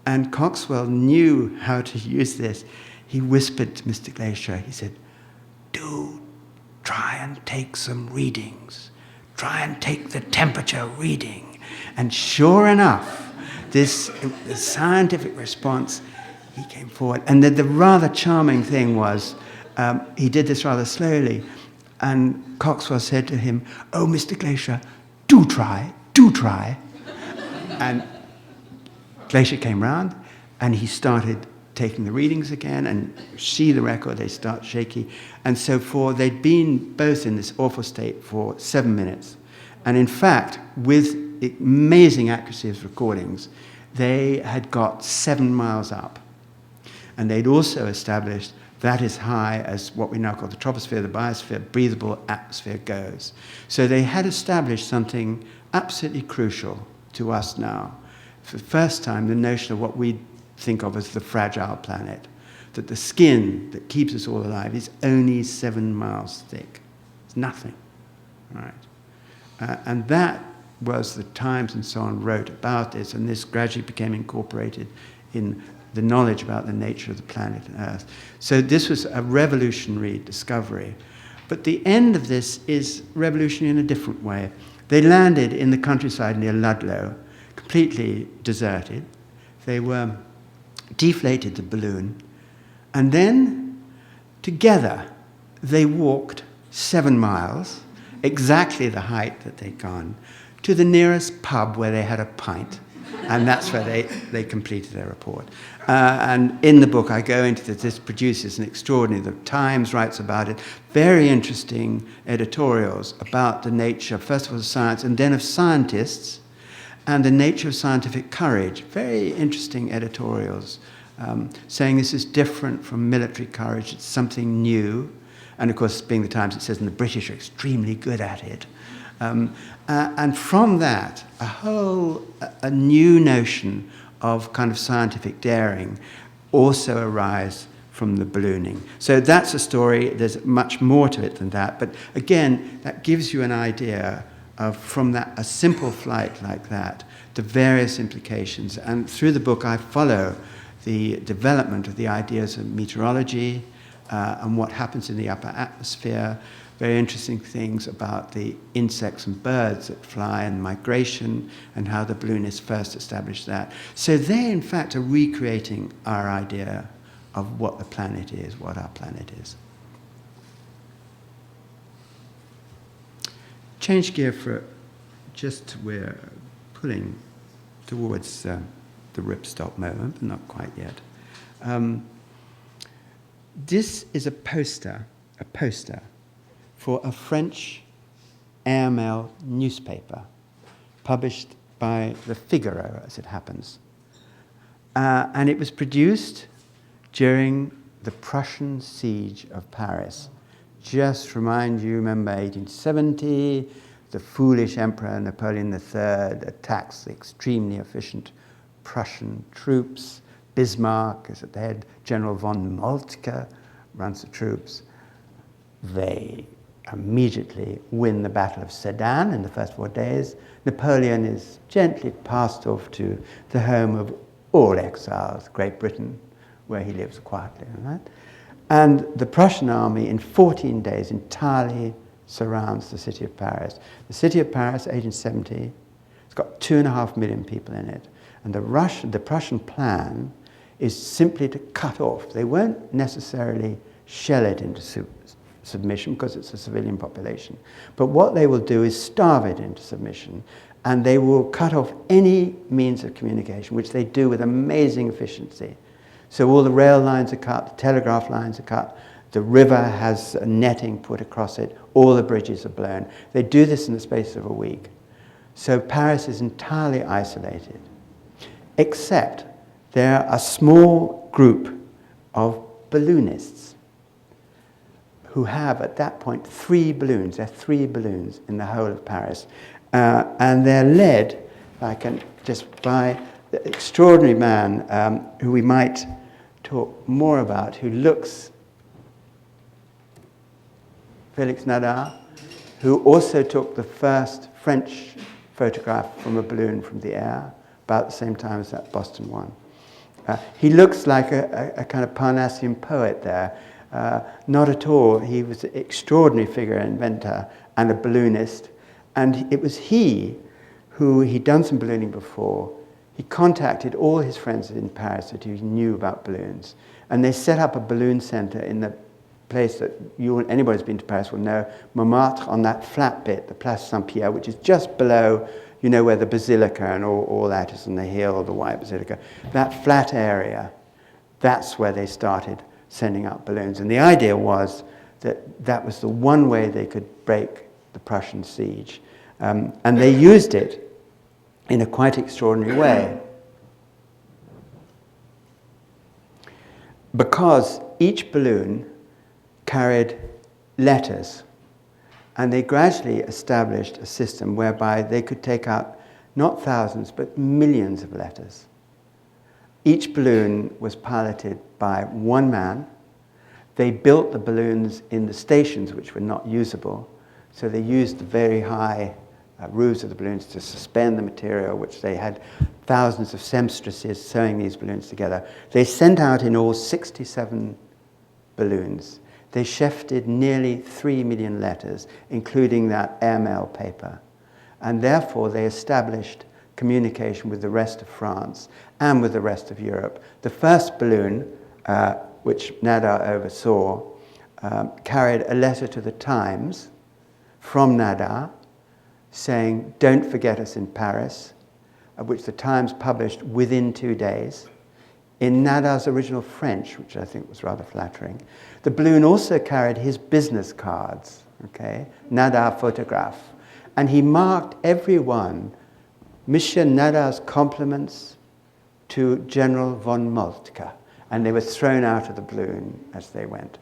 And Coxwell knew how to use this. He whispered to Mr. Glacier, he said, "Do try and take some readings. Try and take the temperature reading." And sure enough, the scientific response, he came forward. And the rather charming thing was, he did this rather slowly. And Coxwell said to him, "Oh, Mr. Glacier, do try. And Glacier came round, and he started taking the readings again, and see the record, they start shaky. And so they'd been both in this awful state for 7 minutes. And in fact, with amazing accuracy of recordings, they had got 7 miles up. And they'd also established that as high as what we now call the troposphere, the biosphere, breathable atmosphere goes. So they had established something absolutely crucial to us now. For the first time, the notion of what we think of as the fragile planet, that the skin that keeps us all alive is only 7 miles thick. It's nothing, right? And that was the Times and so on wrote about this, and this gradually became incorporated in the knowledge about the nature of the planet and Earth. So this was a revolutionary discovery. But the end of this is revolutionary in a different way. They landed in the countryside near Ludlow, completely deserted. They were deflated the balloon, and then together they walked 7 miles, exactly the height that they'd gone, to the nearest pub where they had a pint, and that's where they completed their report. And in the book I go into this. This produces an extraordinary, the Times writes about it, very interesting editorials about the nature, first of all, of science, and then of scientists, and the nature of scientific courage. Very interesting editorials, saying this is different from military courage, it's something new. And of course, being the Times, it says, and the British are extremely good at it. And from that, a new notion of kind of scientific daring also arise from the ballooning. So that's a story, there's much more to it than that, but again, that gives you an idea of, from that, a simple flight like that, the various implications. And through the book, I follow the development of the ideas of meteorology and what happens in the upper atmosphere, very interesting things about the insects and birds that fly and migration and how the balloonists first established that. So they, in fact, are recreating our idea of what the planet is, what our planet is. Change gear for just, we're pulling towards the ripstop moment, but not quite yet. This is a poster for a French airmail newspaper published by the Figaro, as it happens. And it was produced during the Prussian siege of Paris. Just remind you, remember 1870, the foolish Emperor Napoleon III attacks the extremely efficient Prussian troops. Bismarck is at the head. General von Moltke runs the troops. They immediately win the Battle of Sedan in the first 4 days. Napoleon is gently passed off to the home of all exiles, Great Britain, where he lives quietly. Right? And the Prussian army, in 14 days, entirely surrounds the city of Paris. The city of Paris, 1870, it's got 2.5 million people in it. And the Prussian plan is simply to cut off. They won't necessarily shell it into submission because it's a civilian population. But what they will do is starve it into submission, and they will cut off any means of communication, which they do with amazing efficiency. So all the rail lines are cut, the telegraph lines are cut, the river has a netting put across it, all the bridges are blown. They do this in the space of a week. So Paris is entirely isolated, except there are a small group of balloonists who have at that point 3 balloons. There are 3 balloons in the whole of Paris. And they're led, by the extraordinary man who we might talk more about, who looks, Félix Nadar, who also took the first French photograph from a balloon from the air, about the same time as that Boston one. He looks like a kind of Parnassian poet there. Not at all. He was an extraordinary figure, inventor, and a balloonist. And it was he who, he'd done some ballooning before. He contacted all his friends in Paris that he knew about balloons. And they set up a balloon center in the place that anybody who's been to Paris will know, Montmartre, on that flat bit, the Place Saint-Pierre, which is just below, you know, where the Basilica and all that is on the hill, the White Basilica. That flat area, that's where they started sending up balloons. And the idea was that that was the one way they could break the Prussian siege. And they used it in a quite extraordinary way. Because each balloon carried letters, and they gradually established a system whereby they could take out not thousands but millions of letters. Each balloon was piloted by one man. They built the balloons in the stations which were not usable, so they used the very high roofs of the balloons to suspend the material, which they had thousands of seamstresses sewing these balloons together. They sent out in all 67 balloons. They shifted nearly 3 million letters, including that airmail paper. And therefore, they established communication with the rest of France and with the rest of Europe. The first balloon, which Nadar oversaw, carried a letter to the Times from Nadar saying, "Don't forget us in Paris," which the Times published within 2 days, in Nadar's original French, which I think was rather flattering. The balloon also carried his business cards, okay, Nadar photograph, and he marked every one, Monsieur Nadar's compliments to General von Moltke, and they were thrown out of the balloon as they went.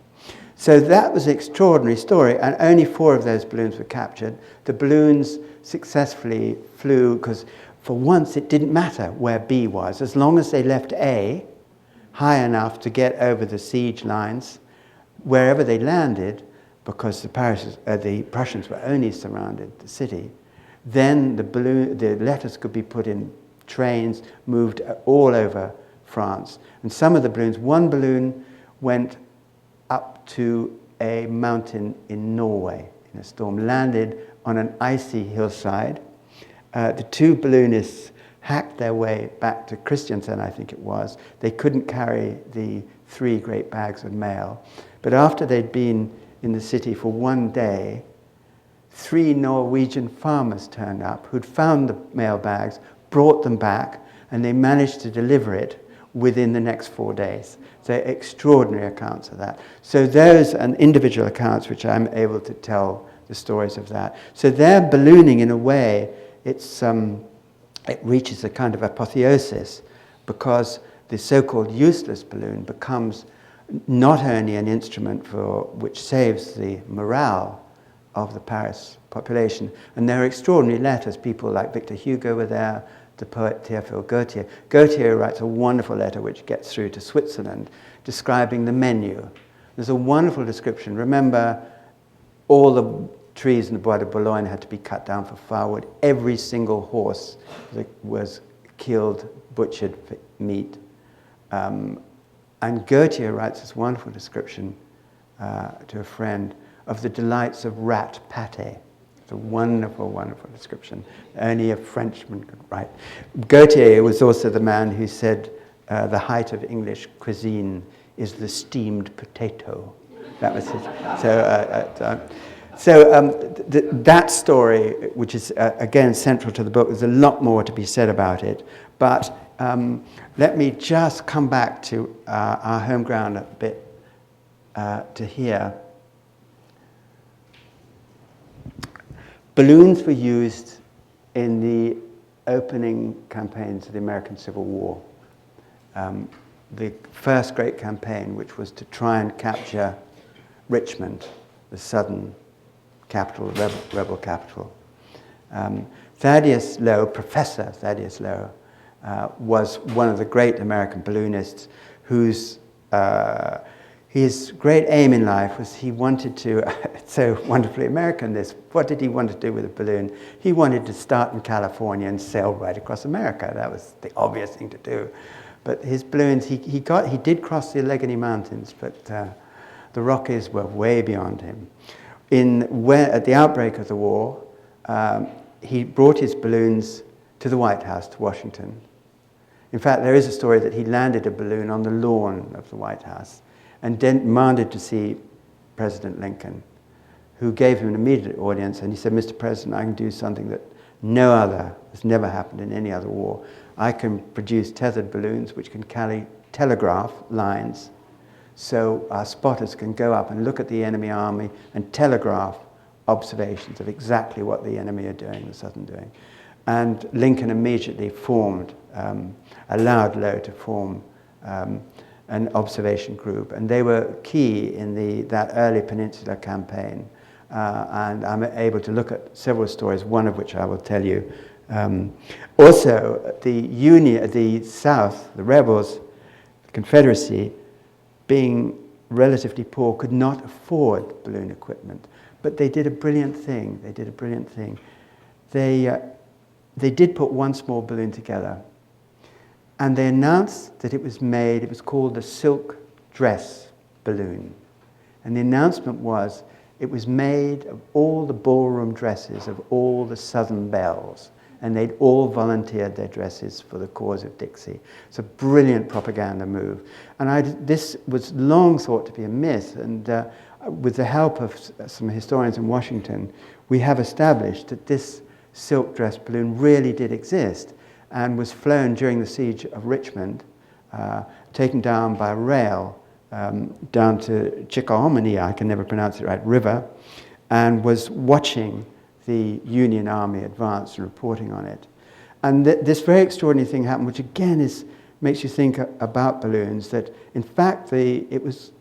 So that was an extraordinary story, and only 4 of those balloons were captured. The balloons successfully flew, because for once it didn't matter where B was, as long as they left A high enough to get over the siege lines, wherever they landed, because the Prussians were only surrounded the city, then the letters could be put in trains, moved all over France. And some of the balloons, one balloon went up to a mountain in Norway in a storm, landed on an icy hillside. The 2 balloonists hacked their way back to Christiansand, I think it was. They couldn't carry the 3 great bags of mail. But after they'd been in the city for 1 day, 3 Norwegian farmers turned up who'd found the mail bags, brought them back, and they managed to deliver it within the next 4 days. So extraordinary accounts of that. So those are individual accounts which I'm able to tell the stories of that. So they're ballooning in a way, it reaches a kind of apotheosis, because the so-called useless balloon becomes not only an instrument which saves the morale of the Paris population, and there are extraordinary letters. People like Victor Hugo were there, the poet Théophile Gautier. Gautier writes a wonderful letter which gets through to Switzerland, describing the menu. There's a wonderful description. Remember, all the trees in the Bois de Boulogne had to be cut down for firewood. Every single horse was killed, butchered for meat. And Gautier writes this wonderful description to a friend of the delights of rat pâté. It's a wonderful, wonderful description. Only a Frenchman could write. Gautier was also the man who said the height of English cuisine is the steamed potato. That was his. That story, which is again central to the book, there's a lot more to be said about it. But let me just come back to our home ground a bit to here. Balloons were used in the opening campaigns of the American Civil War. The first great campaign, which was to try and capture Richmond, the southern capital, rebel capital. Thaddeus Lowe, Professor Thaddeus Lowe, was one of the great American balloonists whose his great aim in life was he wanted to, it's so wonderfully American this, what did he want to do with a balloon? He wanted to start in California and sail right across America. That was the obvious thing to do. But his balloons, he did cross the Allegheny Mountains, but the Rockies were way beyond him. At the outbreak of the war, he brought his balloons to the White House, to Washington. In fact, there is a story that he landed a balloon on the lawn of the White House and demanded to see President Lincoln, who gave him an immediate audience, and he said, "Mr. President, I can do something that no other has never happened in any other war. I can produce tethered balloons which can carry telegraph lines, so our spotters can go up and look at the enemy army and telegraph observations of exactly what the enemy are doing, the Southern doing." And Lincoln immediately allowed Lowe to form an observation group, and they were key in that early Peninsular campaign. And I'm able to look at several stories, one of which I will tell you. Also, the South, the rebels, the Confederacy, being relatively poor, could not afford balloon equipment. But they did a brilliant thing. They did put one small balloon together, and they announced that it was called the silk dress balloon. And the announcement was, it was made of all the ballroom dresses of all the Southern belles, and they'd all volunteered their dresses for the cause of Dixie. It's a brilliant propaganda move. And this was long thought to be a myth, and with the help of some historians in Washington, we have established that this silk dress balloon really did exist and was flown during the siege of Richmond, taken down by rail down to Chickahominy, I can never pronounce it right, river, and was watching the Union Army advance and reporting on it. And this very extraordinary thing happened, which again makes you think about balloons, that in fact it was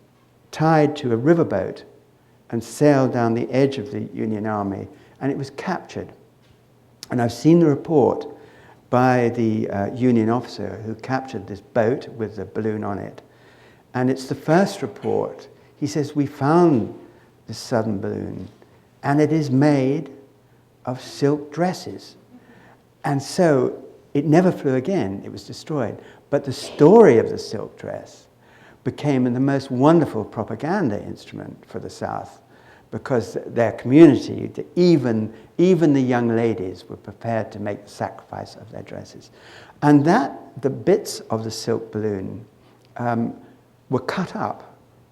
tied to a riverboat and sailed down the edge of the Union Army, and it was captured. And I've seen the report by the Union officer who captured this boat with the balloon on it. And it's the first report. He says, "We found this Southern balloon, and it is made of silk dresses." And so it never flew again. It was destroyed. But the story of the silk dress became the most wonderful propaganda instrument for the South, because their community, even the young ladies, were prepared to make the sacrifice of their dresses. And the bits of the silk balloon were cut up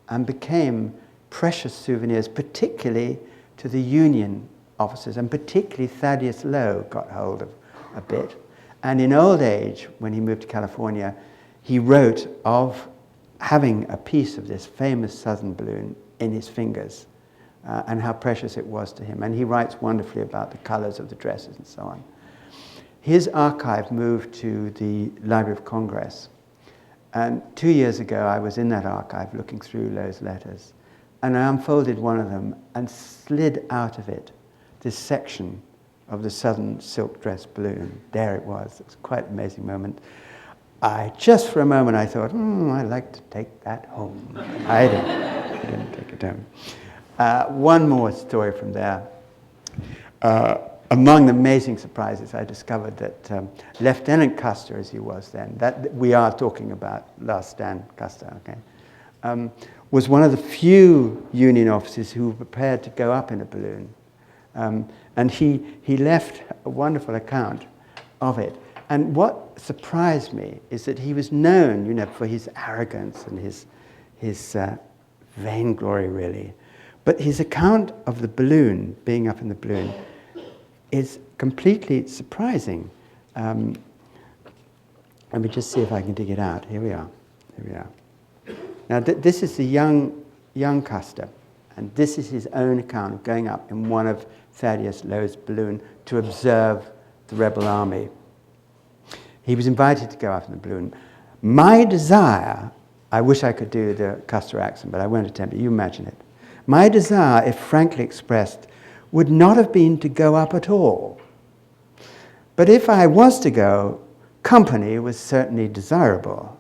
and became precious souvenirs, particularly to the Union officers, and particularly Thaddeus Lowe got hold of a bit. And in old age, when he moved to California, he wrote of having a piece of this famous Southern balloon in his fingers, and how precious it was to him. And he writes wonderfully about the colors of the dresses and so on. His archive moved to the Library of Congress. And 2 years ago, I was in that archive looking through Lowe's letters, and I unfolded one of them and slid out of it this section of the Southern silk dress balloon. There it was. It was quite an amazing moment. Just for a moment, I thought, I'd like to take that home. I didn't take it home. One more story from there. Among the amazing surprises, I discovered that Lieutenant Custer, as he was then, that we are talking about last stand Custer, okay, was one of the few Union officers who were prepared to go up in a balloon. And he left a wonderful account of it. And what surprised me is that he was known, for his arrogance and his vainglory, really. But his account of the balloon, being up in the balloon, is completely surprising. Let me just see if I can dig it out. Here we are. Now, this is the young Custer, and this is his own account of going up in one of Thaddeus Lowe's balloon to observe the rebel army. He was invited to go up in the balloon. My desire, I wish I could do the Custer accent, but I won't attempt it. You imagine it. My desire, if frankly expressed, would not have been to go up at all. But if I was to go, company was certainly desirable.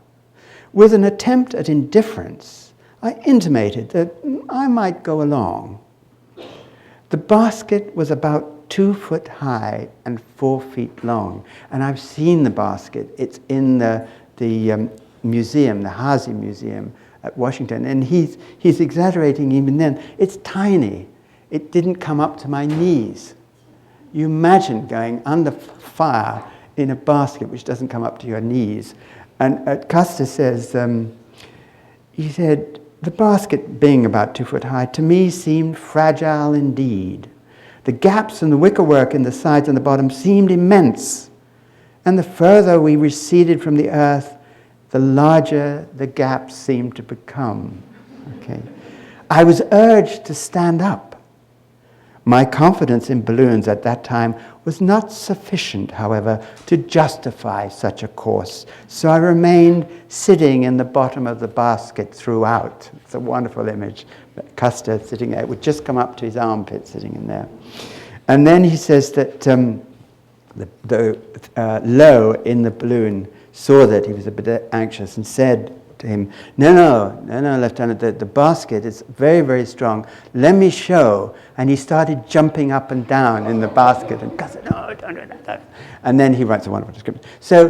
With an attempt at indifference, I intimated that I might go along. The basket was about 2 foot high and 4 feet long, and I've seen the basket. It's in the museum, the Hazy Museum at Washington, and he's exaggerating even then. It's tiny. It didn't come up to my knees. You imagine going under fire in a basket which doesn't come up to your knees. And Custer says, he said, the basket being about 2 foot high, to me seemed fragile indeed. The gaps in the wickerwork in the sides and the bottom seemed immense. And the further we receded from the earth, the larger the gaps seemed to become. Okay. I was urged to stand up. My confidence in balloons at that time was not sufficient, however, to justify such a course. So I remained sitting in the bottom of the basket throughout. It's a wonderful image. Custer sitting there, it would just come up to his armpit sitting in there. And then he says that Lowe in the balloon saw that he was a bit anxious and said to him, no, Lieutenant, the basket is very, very strong. Let me show. And he started jumping up and down in the basket. And Gus said, no, don't do that. And then he writes a wonderful description. So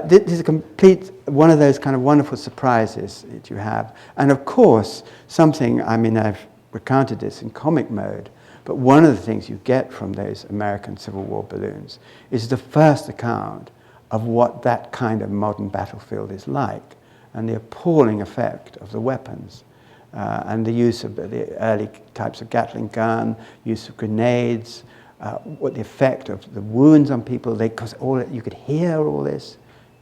this is a complete, one of those kind of wonderful surprises that you have. And of course, something, I mean, I've recounted this in comic mode, but one of the things you get from those American Civil War balloons is the first account of what that kind of modern battlefield is like, and the appalling effect of the weapons, and the use of the early types of Gatling gun, use of grenades, what the effect of the wounds on people. Because you could hear all this,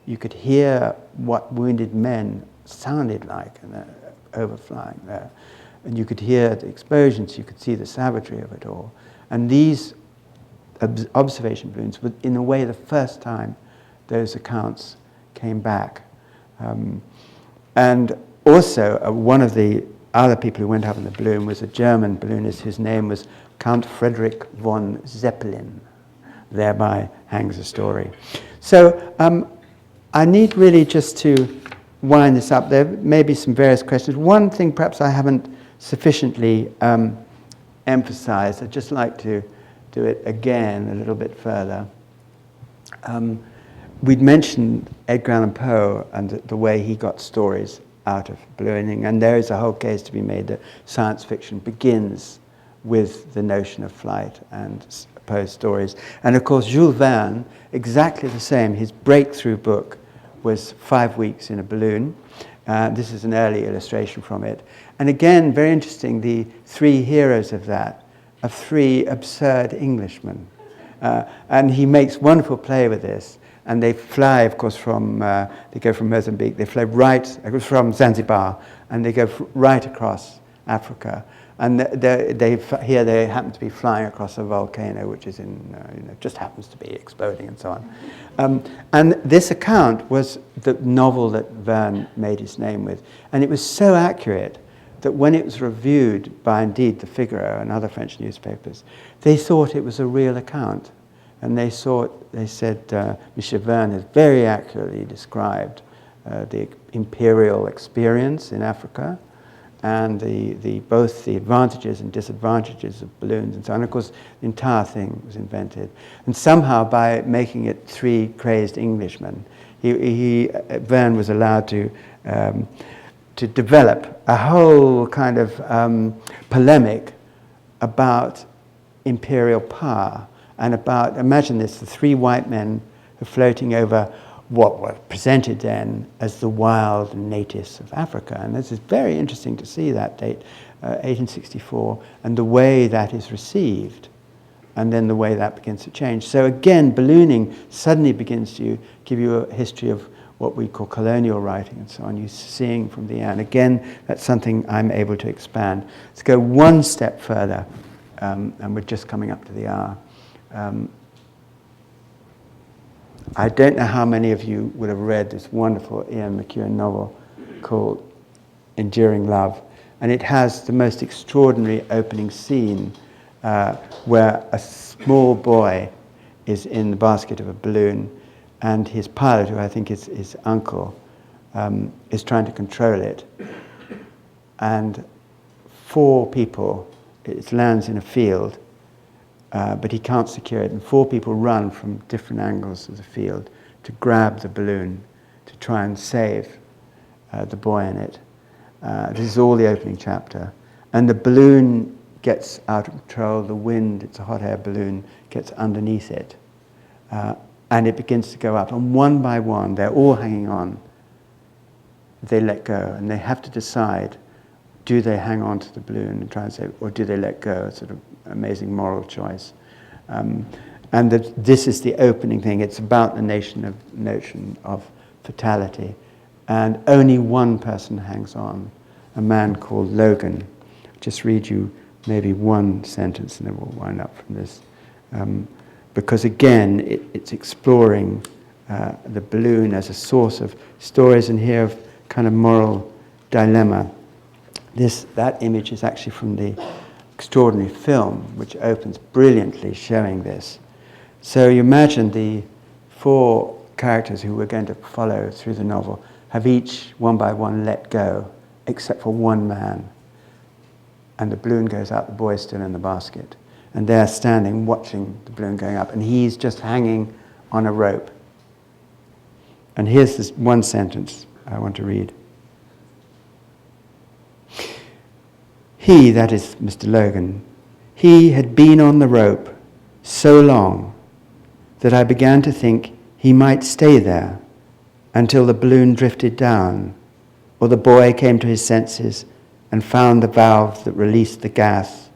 you could hear what wounded men sounded like, and overflying there, and you could hear the explosions. You could see the savagery of it all. And these observation balloons were, in a way, the first time those accounts came back. And also, one of the other people who went up in the balloon was a German balloonist whose name was Count Frederick von Zeppelin. Thereby hangs a story. So I need really just to wind this up. There may be some various questions. One thing perhaps I haven't sufficiently emphasized, I'd just like to do it again a little bit further. We'd mentioned Edgar Allan Poe and the way he got stories out of ballooning, and there is a whole case to be made that science fiction begins with the notion of flight and Poe's stories. And of course, Jules Verne, exactly the same. His breakthrough book was 5 weeks in a balloon. This is an early illustration from it. And again, very interesting, the 3 heroes of that are 3 absurd Englishmen. And he makes wonderful play with this. And they fly, of course, they go from Mozambique, they fly from Zanzibar, and they go right across Africa. And here they happen to be flying across a volcano, which is just happens to be exploding and so on. And this account was the novel that Verne made his name with. And it was so accurate that when it was reviewed by, indeed, the Figaro and other French newspapers, they thought it was a real account. And they said, Monsieur Verne has very accurately described the imperial experience in Africa and both the advantages and disadvantages of balloons and so on. Of course, the entire thing was invented. And somehow, by making it 3 crazed Englishmen, Verne was allowed to develop a whole kind of polemic about imperial power. And about, imagine this, the 3 white men who are floating over what were presented then as the wild natives of Africa. And this is very interesting to see that date, 1864, and the way that is received, and then the way that begins to change. So again, ballooning suddenly begins to give you a history of what we call colonial writing and so on. You're seeing from the air. And again, that's something I'm able to expand. Let's go one step further, and we're just coming up to the hour. I don't know how many of you would have read this wonderful Ian McEwan novel called Enduring Love. And it has the most extraordinary opening scene where a small boy is in the basket of a balloon, and his pilot, who I think is his uncle, is trying to control it. And 4 people, it lands in a field, but he can't secure it, and 4 people run from different angles of the field to grab the balloon to try and save the boy in it. This is all the opening chapter. And the balloon gets out of control, the wind, it's a hot air balloon, gets underneath it. And it begins to go up. And one by one, they're all hanging on. They let go, and they have to decide, do they hang on to the balloon and try and save it, or do they let go? It's sort of amazing moral choice. And this is the opening thing. It's about the notion of fatality. And only one person hangs on, a man called Logan. I'll just read you maybe one sentence, and then we'll wind up from this. Because again, it's exploring the balloon as a source of stories, and here of kind of moral dilemma. That image is actually from the extraordinary film, which opens brilliantly showing this. So you imagine the 4 characters who we're going to follow through the novel have each, one by one, let go, except for one man. And the balloon goes up, the boy is still in the basket. And they're standing, watching the balloon going up, and he's just hanging on a rope. And here's this one sentence I want to read. He, that is Mr. Logan, he had been on the rope so long that I began to think he might stay there until the balloon drifted down, or the boy came to his senses and found the valve that released the gas,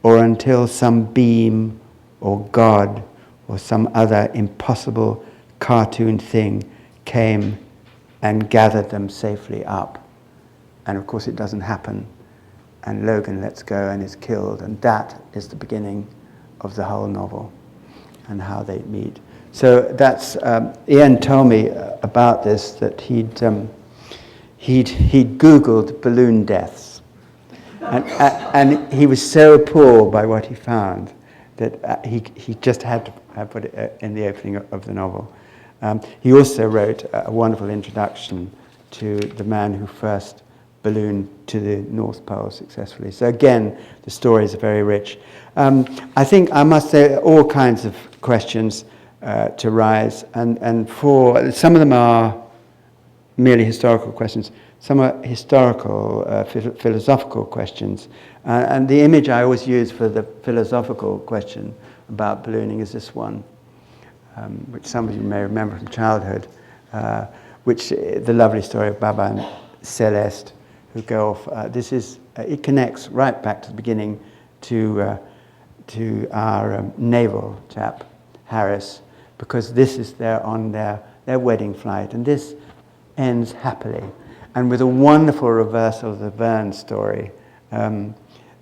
or until some beam or God or some other impossible cartoon thing came and gathered them safely up. And of course it doesn't happen, and Logan lets go and is killed, and that is the beginning of the whole novel and how they meet. So that's Ian told me about this, that he'd Googled balloon deaths, and he was so appalled by what he found that he just had to put it in the opening of the novel. He also wrote a wonderful introduction to the man who first ballooned to the North Pole successfully. So again, the stories are very rich. I think I must say all kinds of questions to rise, and for some of them are merely historical questions, some are historical, philosophical questions. And the image I always use for the philosophical question about ballooning is this one, which some of you may remember from childhood, which the lovely story of Baba and Celeste, who go off. It connects right back to the beginning to our naval chap, Harris, because this is on their wedding flight, and this ends happily. And with a wonderful reversal of the Verne story,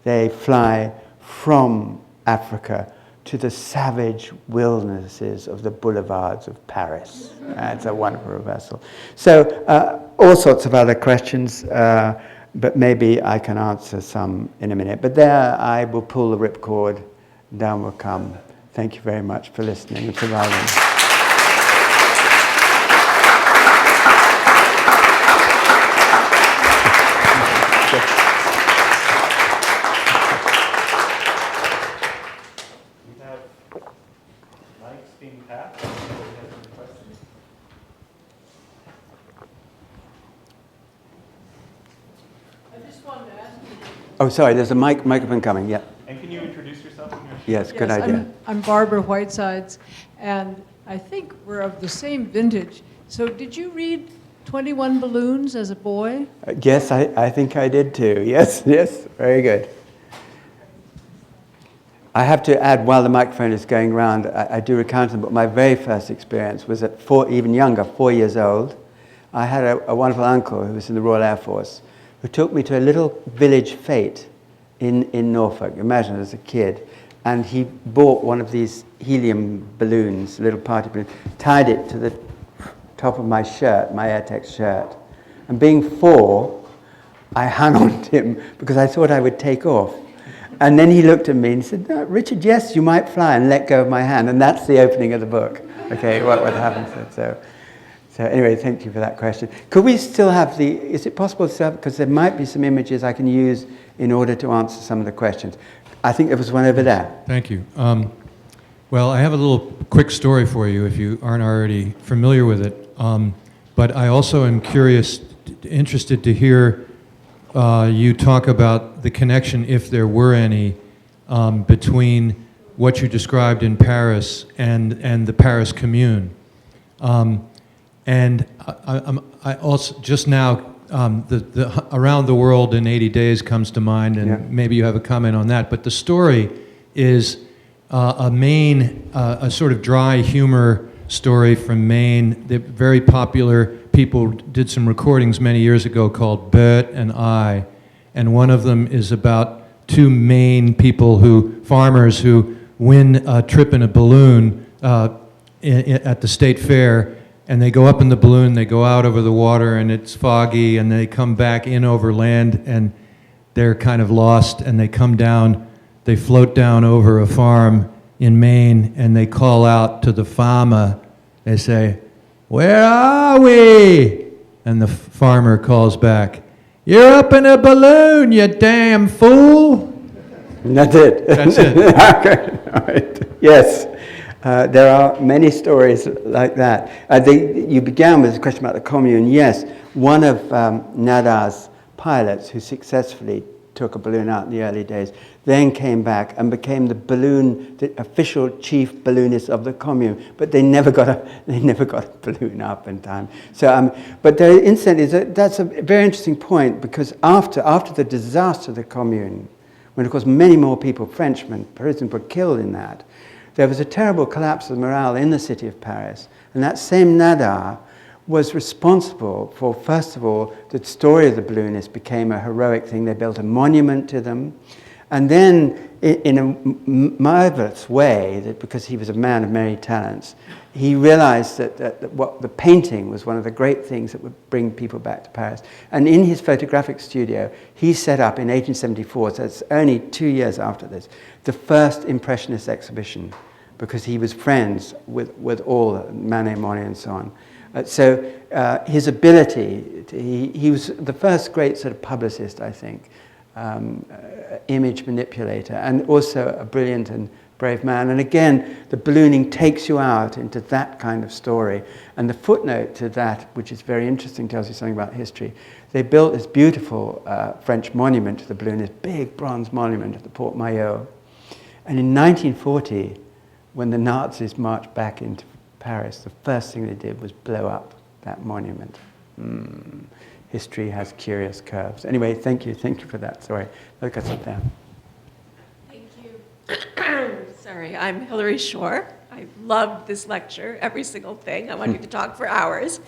they fly from Africa to the savage wildernesses of the boulevards of Paris. It's a wonderful reversal. So all sorts of other questions, but maybe I can answer some in a minute. But there I will pull the ripcord, down will come. Thank you very much for listening and surviving. Oh, sorry, there's a microphone coming, yeah. And can you introduce yourself? Yes, good idea. I'm Barbara Whitesides, and I think we're of the same vintage. So did you read 21 Balloons as a boy? Yes, I think I did too. Yes, very good. I have to add, while the microphone is going around, I do recount them, but my very first experience was at even younger, 4 years old. I had a wonderful uncle who was in the Royal Air Force, who took me to a little village fete in Norfolk. Imagine, as a kid. And he bought one of these helium balloons, a little party balloon, tied it to the top of my shirt, my Airtex shirt. And being 4, I hung on to him because I thought I would take off. And then he looked at me and said, "No, Richard, yes, you might fly," and let go of my hand. And that's the opening of the book. Okay, what happened? So anyway, thank you for that question. Could we still have is it possible to have, because there might be some images I can use in order to answer some of the questions. I think there was one over there. Thank you. Well, I have a little quick story for you if you aren't already familiar with it. But I also am interested to hear you talk about the connection, if there were any, between what you described in Paris and the Paris Commune. And I also, just now, the Around the World in 80 Days comes to mind, and yeah. maybe you have a comment on that. But the story is a sort of dry humor story from Maine. The very popular people did some recordings many years ago called Bert and I, and one of them is about two Maine farmers who win a trip in a balloon at the state fair, and they go up in the balloon, they go out over the water, and it's foggy, and they come back in over land, and they're kind of lost, and they come down, they float down over a farm in Maine, and they call out to the farmer. They say, "Where are we?" And the farmer calls back, "You're up in a balloon, you damn fool." And that's it. That's it. Okay. All right. Yes. There are many stories like that. You began with a question about the Commune. Yes, one of Nadar's pilots who successfully took a balloon out in the early days, then came back and became the official chief balloonist of the Commune. But they never got a balloon up in time. So, but the incident that's a very interesting point, because after the disaster of the Commune, when of course many more people, Frenchmen, Parisians, were killed in that, there was a terrible collapse of morale in the city of Paris. And that same Nadar was responsible for, first of all, the story of the balloonists became a heroic thing. They built a monument to them. And then, in a marvelous way, that because he was a man of many talents, he realized that what the painting was one of the great things that would bring people back to Paris. And in his photographic studio, he set up in 1874, so it's only 2 years after this, the first Impressionist exhibition, because he was friends with all Manet, Monet, and so on. So his ability, he was the first great sort of publicist, I think, image manipulator, and also a brilliant and brave man. And again, the ballooning takes you out into that kind of story. And the footnote to that, which is very interesting, tells you something about history. They built this beautiful French monument to the balloonists, big bronze monument at the Porte Maillot. And in 1940, when the Nazis marched back into Paris, the first thing they did was blow up that monument. History has curious curves. Anyway, thank you for that. Sorry, look at sit down. Thank you. Sorry, I'm Hilary Shore. I loved this lecture, every single thing. I want you to talk for hours.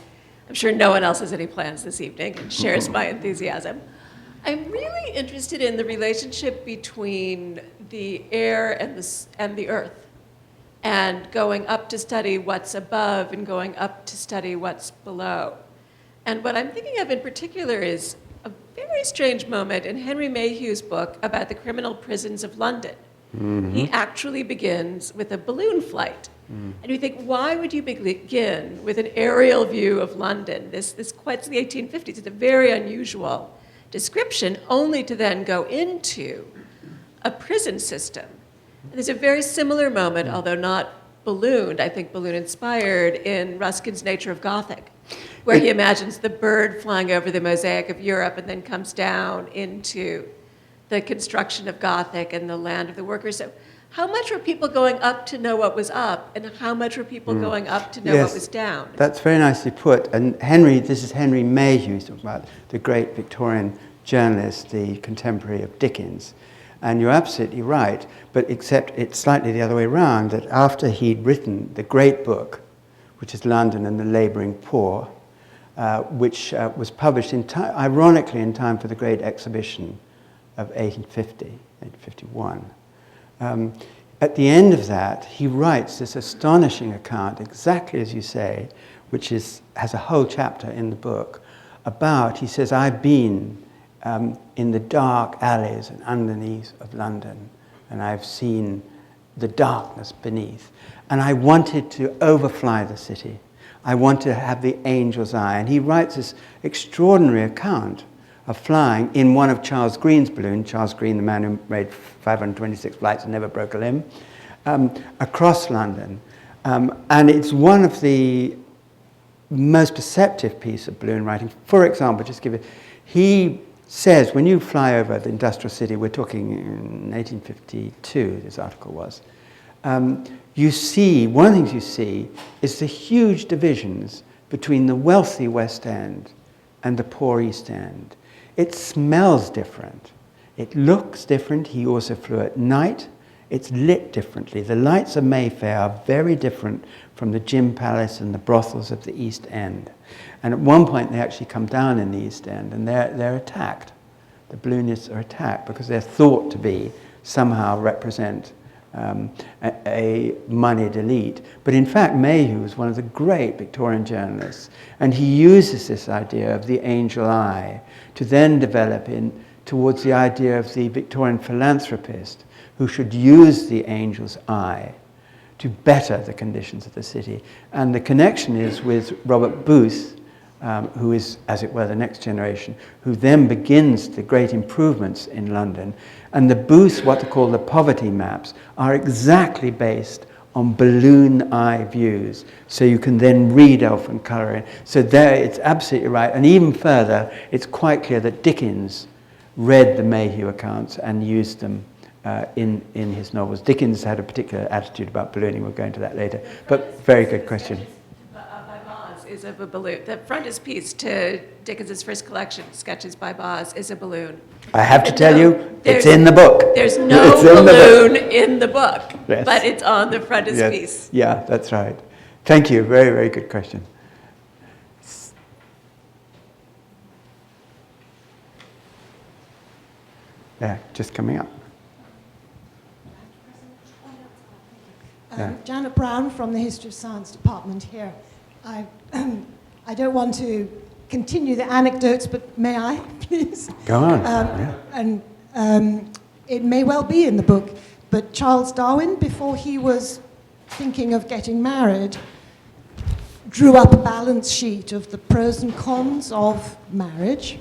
I'm sure no one else has any plans this evening and shares my enthusiasm. I'm really interested in the relationship between the air and the earth, and going up to study what's above and going up to study what's below. And what I'm thinking of in particular is a very strange moment in Henry Mayhew's book about the criminal prisons of London. Mm-hmm. He actually begins with a balloon flight. And you think, why would you begin with an aerial view of London? This quite the 1850s. It's a very unusual description, only to then go into a prison system. And there's a very similar moment, although not ballooned, I think balloon-inspired, in Ruskin's Nature of Gothic, where he imagines the bird flying over the mosaic of Europe and then comes down into the construction of Gothic and the land of the workers. So how much were people going up to know what was up, and how much were people going up to know what was down? That's very nicely put. And this is Henry Mayhew, he's talking about the great Victorian journalist, the contemporary of Dickens. And you're absolutely right, but except it's slightly the other way around, that after he'd written the great book, which is London and the Labouring Poor, which was published ironically in time for the Great Exhibition of 1851. At the end of that, he writes this astonishing account, exactly as you say, which has a whole chapter in the book, about, he says, I've been in the dark alleys and underneath of London, and I've seen the darkness beneath. And I wanted to overfly the city. I want to have the angel's eye. And he writes this extraordinary account of flying in one of Charles Green's balloons, Charles Green, the man who made 526 flights and never broke a limb, across London. And it's one of the most perceptive piece of balloon writing. For example, just give it, he says when you fly over the industrial city, we're talking in 1852, this article was, you see, one of the things you see is the huge divisions between the wealthy West End and the poor East End. It smells different. It looks different. He also flew at night. It's lit differently. The lights of Mayfair are very different from the gin palace and the brothels of the East End. And at one point they actually come down in the East End and they're attacked. The balloonists are attacked because they're thought to be somehow represent a moneyed elite. But in fact, Mayhew was one of the great Victorian journalists, and he uses this idea of the angel eye to then develop towards the idea of the Victorian philanthropist who should use the angel's eye to better the conditions of the city. And the connection is with Robert Booth, who is, as it were, the next generation, who then begins the great improvements in London. And the Booths, what they call the poverty maps, are exactly based on balloon eye views. So you can then read off and colour in. So there, it's absolutely right. And even further, it's quite clear that Dickens read the Mayhew accounts and used them in his novels. Dickens had a particular attitude about ballooning. We'll go into that later. But very good question. Is of a balloon. The frontispiece to Dickens's first collection, Sketches by Boz, is a balloon. I have to tell you, it's in the book. There's no balloon in the book, yes. But it's on the frontispiece. Yes. Yeah, that's right. Thank you. Very, very good question. Yeah, just coming up. Janet Brown from the History of Science Department here. I don't want to continue the anecdotes, but may I, please? Go on. Yeah. And it may well be in the book, but Charles Darwin, before he was thinking of getting married, drew up a balance sheet of the pros and cons of marriage.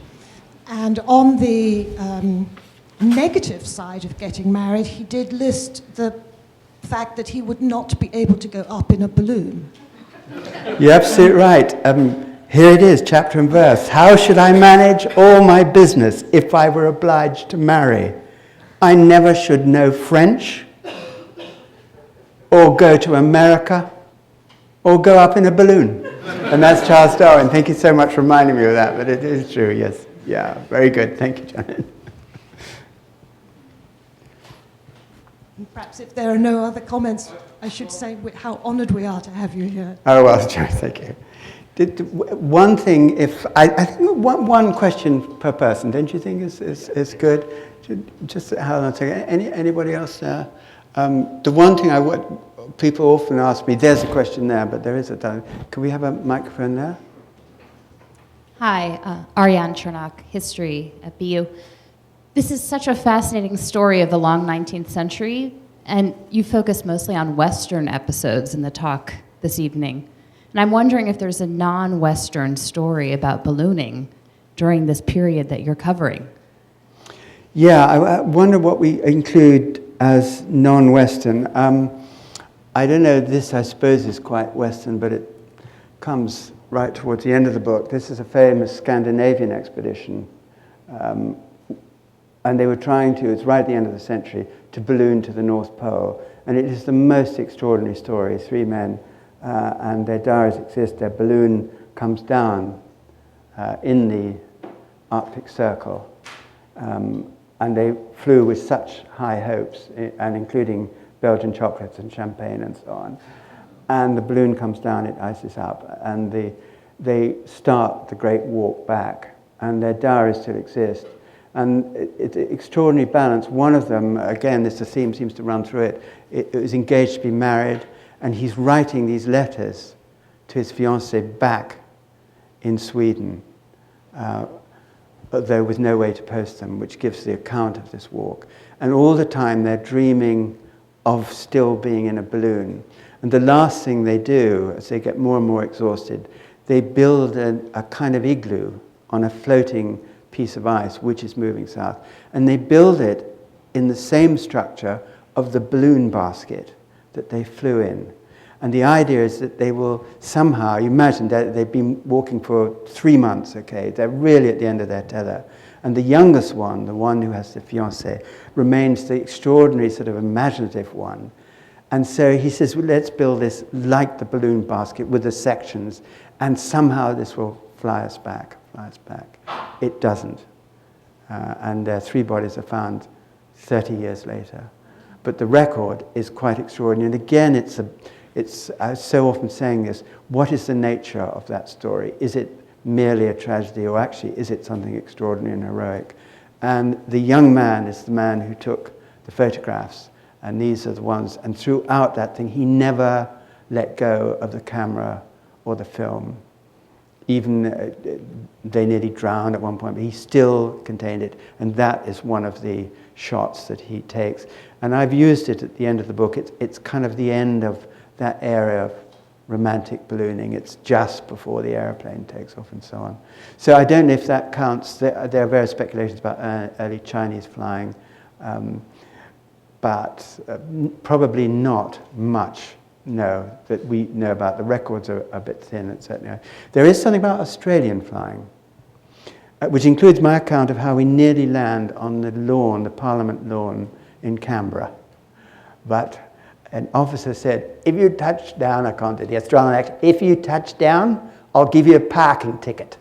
And on the negative side of getting married, he did list the fact that he would not be able to go up in a balloon. You're absolutely right. Here it is, chapter and verse. How should I manage all my business if I were obliged to marry? I never should know French, or go to America, or go up in a balloon. And that's Charles Darwin. Thank you so much for reminding me of that, but it is true, yes. Yeah, very good. Thank you, Janet. Perhaps if there are no other comments, I should say how honoured we are to have you here. Oh, well, thank you. One thing, I think one question per person, don't you think is good? Just hold on a second. Anybody else there? The one thing people often ask me, there's a question there, but there is a time. Can we have a microphone there? Hi, Ariane Chernak, History at BU. This is such a fascinating story of the long 19th century, and you focus mostly on Western episodes in the talk this evening. And I'm wondering if there's a non-Western story about ballooning during this period that you're covering. Yeah, I wonder what we include as non-Western. I don't know, this I suppose is quite Western, but it comes right towards the end of the book. This is a famous Scandinavian expedition. And they were trying to, it's right at the end of the century, to balloon to the North Pole. And it is the most extraordinary story. 3 men, and their diaries exist. Their balloon comes down in the Arctic Circle. And they flew with such high hopes, and including Belgian chocolates and champagne and so on. And the balloon comes down, it ices up, and they start the great walk back. And their diaries still exist. And it's an extraordinary balance. One of them, again, the theme seems to run through it. It was engaged to be married, and he's writing these letters to his fiancée back in Sweden. although with no way to post them, which gives the account of this walk. And all the time they're dreaming of still being in a balloon. And the last thing they do, as they get more and more exhausted, they build a kind of igloo on a floating piece of ice, which is moving south. And they build it in the same structure of the balloon basket that they flew in. And the idea is that they will somehow, you imagine that they've been walking for 3 months, okay? They're really at the end of their tether. And the youngest one, the one who has the fiancée, remains the extraordinary sort of imaginative one. And so he says, well, let's build this like the balloon basket with the sections, and somehow this will fly us back. It doesn't. And their 3 bodies are found 30 years later. But the record is quite extraordinary. And again, it's I was so often saying this, what is the nature of that story? Is it merely a tragedy, or actually is it something extraordinary and heroic? And the young man is the man who took the photographs, and these are the ones, and throughout that thing he never let go of the camera or the film. Even they nearly drowned at one point, but he still contained it, and that is one of the shots that he takes. And I've used it at the end of the book. It's kind of the end of that area of romantic ballooning. It's just before the aeroplane takes off and so on. So I don't know if that counts. There are various speculations about early Chinese flying, but probably not much, no, that we know about. The records are a bit thin, and certainly. There is something about Australian flying, which includes my account of how we nearly land on the lawn, the Parliament lawn in Canberra. But an officer said, if you touch down, I can't do the Australian accent, if you touch down, I'll give you a parking ticket.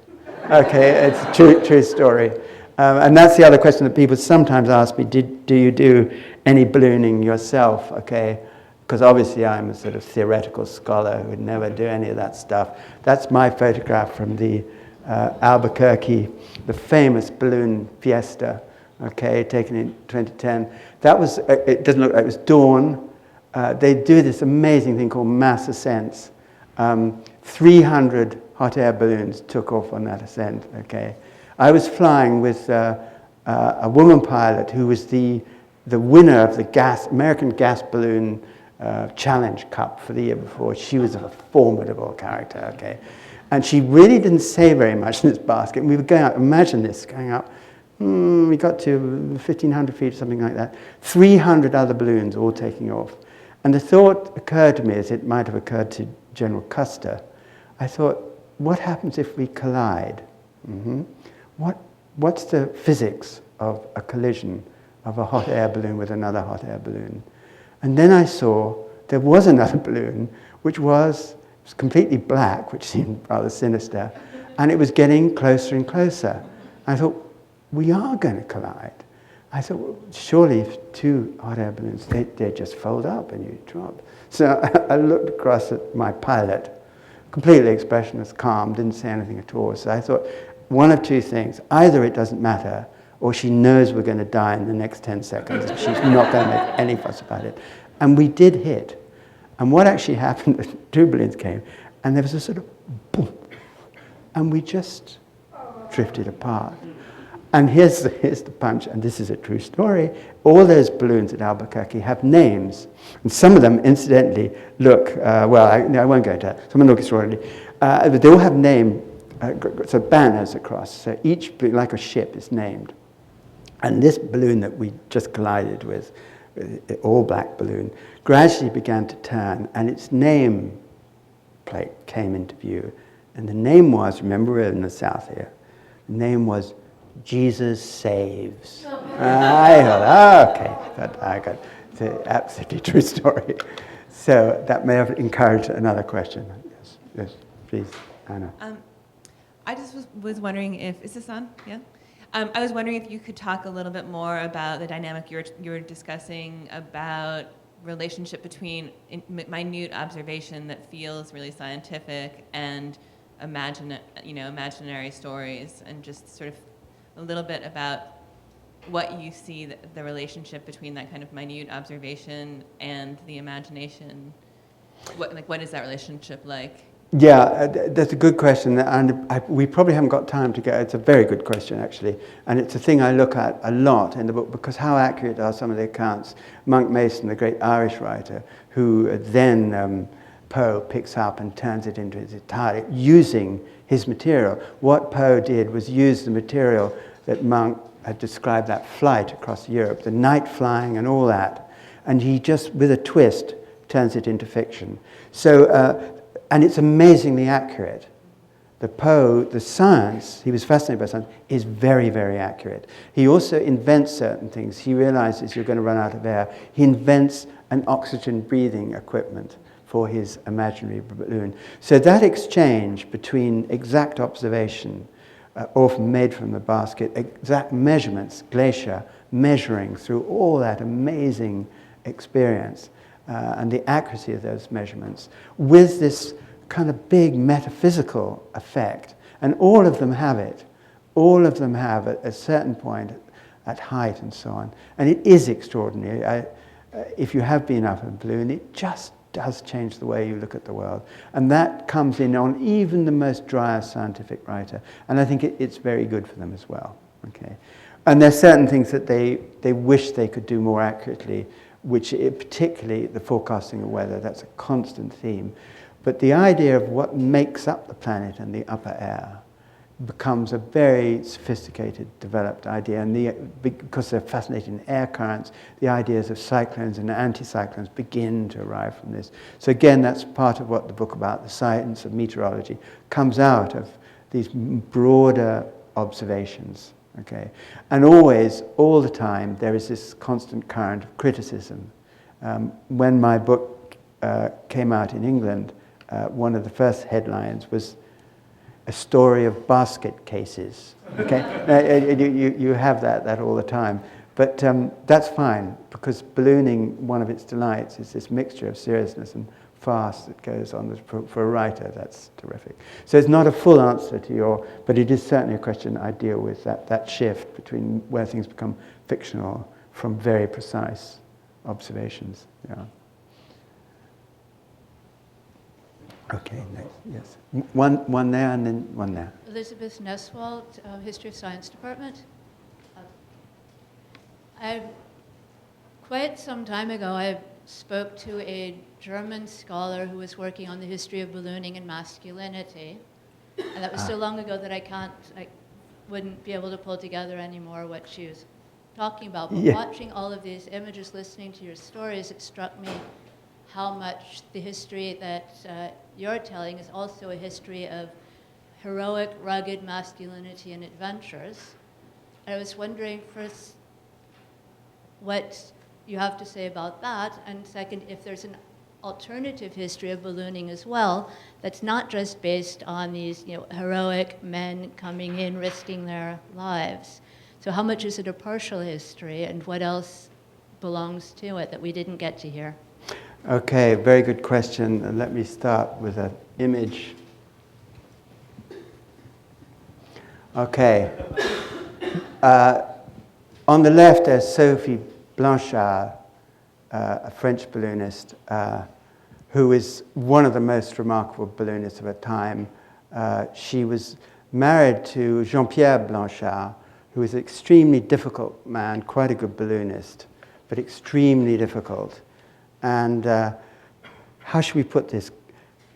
Okay, it's a true story. And that's the other question that people sometimes ask me, do you do any ballooning yourself? Okay, because obviously I'm a sort of theoretical scholar who would never do any of that stuff. That's my photograph from the Albuquerque, the famous balloon fiesta, okay, taken in 2010. That was, it doesn't look like it was dawn. They do this amazing thing called mass ascents. 300 hot air balloons took off on that ascent, okay. I was flying with a woman pilot who was the winner of the American Gas Balloon Challenge Cup for the year before. She was a formidable character, okay. And she really didn't say very much in this basket. And we were going up, imagine this, going up, we got to 1,500 feet or something like that. 300 other balloons all taking off. And the thought occurred to me, as it might have occurred to General Custer, I thought, what happens if we collide? What's the physics of a collision of a hot air balloon with another hot air balloon? And then I saw there was another balloon, which was completely black, which seemed rather sinister, and it was getting closer and closer. I thought, we are going to collide. I thought, well, surely if 2 hot air balloons, they just fold up and you drop. So I looked across at my pilot, completely expressionless, calm, didn't say anything at all. So I thought, one of 2 things. Either it doesn't matter, or she knows we're going to die in the next 10 seconds, and she's not going to make any fuss about it. And we did hit. And what actually happened, the 2 balloons came, and there was a sort of boom, and we just drifted apart. And here's the punch, and this is a true story. All those balloons at Albuquerque have names. And some of them, incidentally, look, I won't go into that. Some of them look extraordinary. But they all have name, so banners across. So each balloon, like a ship, is named. And this balloon that we just collided with, all black balloon, gradually began to turn, and its name plate came into view. And the name was, remember we're in the south here, the name was Jesus Saves. I thought, okay, I got it's an absolutely true story. So that may have encouraged another question. Yes, please, Anna. I just was wondering if, is this on? Yeah? I was wondering if you could talk a little bit more about the dynamic you were discussing about relationship between minute observation that feels really scientific and imaginary stories, and just sort of a little bit about what you see the relationship between that kind of minute observation and the imagination. What is that relationship like? Yeah, that's a good question, and we probably haven't got time to get. It's a very good question, actually, and it's a thing I look at a lot in the book, because how accurate are some of the accounts? Monk Mason, the great Irish writer, who then Poe picks up and turns it into his entirely, using his material. What Poe did was use the material that Monk had described, that flight across Europe, the night flying and all that, and he just, with a twist, turns it into fiction. So. And it's amazingly accurate. The Poe, the science, he was fascinated by science, is very, very accurate. He also invents certain things. He realizes you're going to run out of air. He invents an oxygen breathing equipment for his imaginary balloon. So that exchange between exact observation, often made from the basket, exact measurements, Glacier, measuring through all that amazing experience, and the accuracy of those measurements, with this kind of big metaphysical effect. And all of them have it. All of them have, at a certain point, at height and so on. And it is extraordinary. If you have been up in a balloon, it just does change the way you look at the world. And that comes in on even the most dry scientific writer. And I think it's very good for them as well. Okay. And there's certain things that they wish they could do more accurately, which particularly the forecasting of weather, that's a constant theme. But the idea of what makes up the planet and the upper air becomes a very sophisticated, developed idea. And because they're fascinated in air currents, the ideas of cyclones and anticyclones begin to arrive from this. So again, that's part of what the book about the science of meteorology comes out of, these broader observations. Okay, and always, all the time, there is this constant current of criticism. When my book came out in England, one of the first headlines was a story of basket cases. Okay, you have that all the time, but that's fine, because ballooning, one of its delights is this mixture of seriousness and farce that goes on. For a writer, that's terrific. So it's not a full answer to your, but it is certainly a question I deal with, that shift between where things become fictional from very precise observations. Yeah. Okay, next, yes. One there and then one there. Elizabeth Neswald, History of Science Department. Quite some time ago, I spoke to a German scholar who was working on the history of ballooning and masculinity. And that was so long ago that I wouldn't be able to pull together anymore what she was talking about. But watching all of these images, listening to your stories, it struck me how much the history that you're telling is also a history of heroic, rugged masculinity and adventures. And I was wondering, first, what you have to say about that, and second, if there's an alternative history of ballooning as well that's not just based on these heroic men coming in, risking their lives. So how much is it a partial history, and what else belongs to it that we didn't get to hear? Okay, very good question. Let me start with an image. Okay. On the left, there's Sophie Blanchard, a French balloonist, who is one of the most remarkable balloonists of her time. She was married to Jean-Pierre Blanchard, who is an extremely difficult man, quite a good balloonist, but extremely difficult. And how should we put this?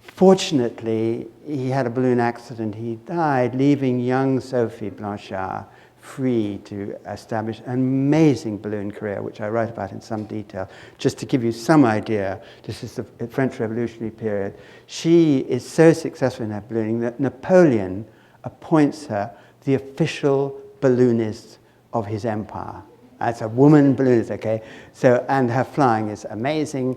Fortunately, he had a balloon accident. He died, leaving young Sophie Blanchard free to establish an amazing balloon career, which I write about in some detail. Just to give you some idea, this is the French Revolutionary period. She is so successful in her ballooning that Napoleon appoints her the official balloonist of his empire. As a woman balloonist, okay? So, and her flying is amazing.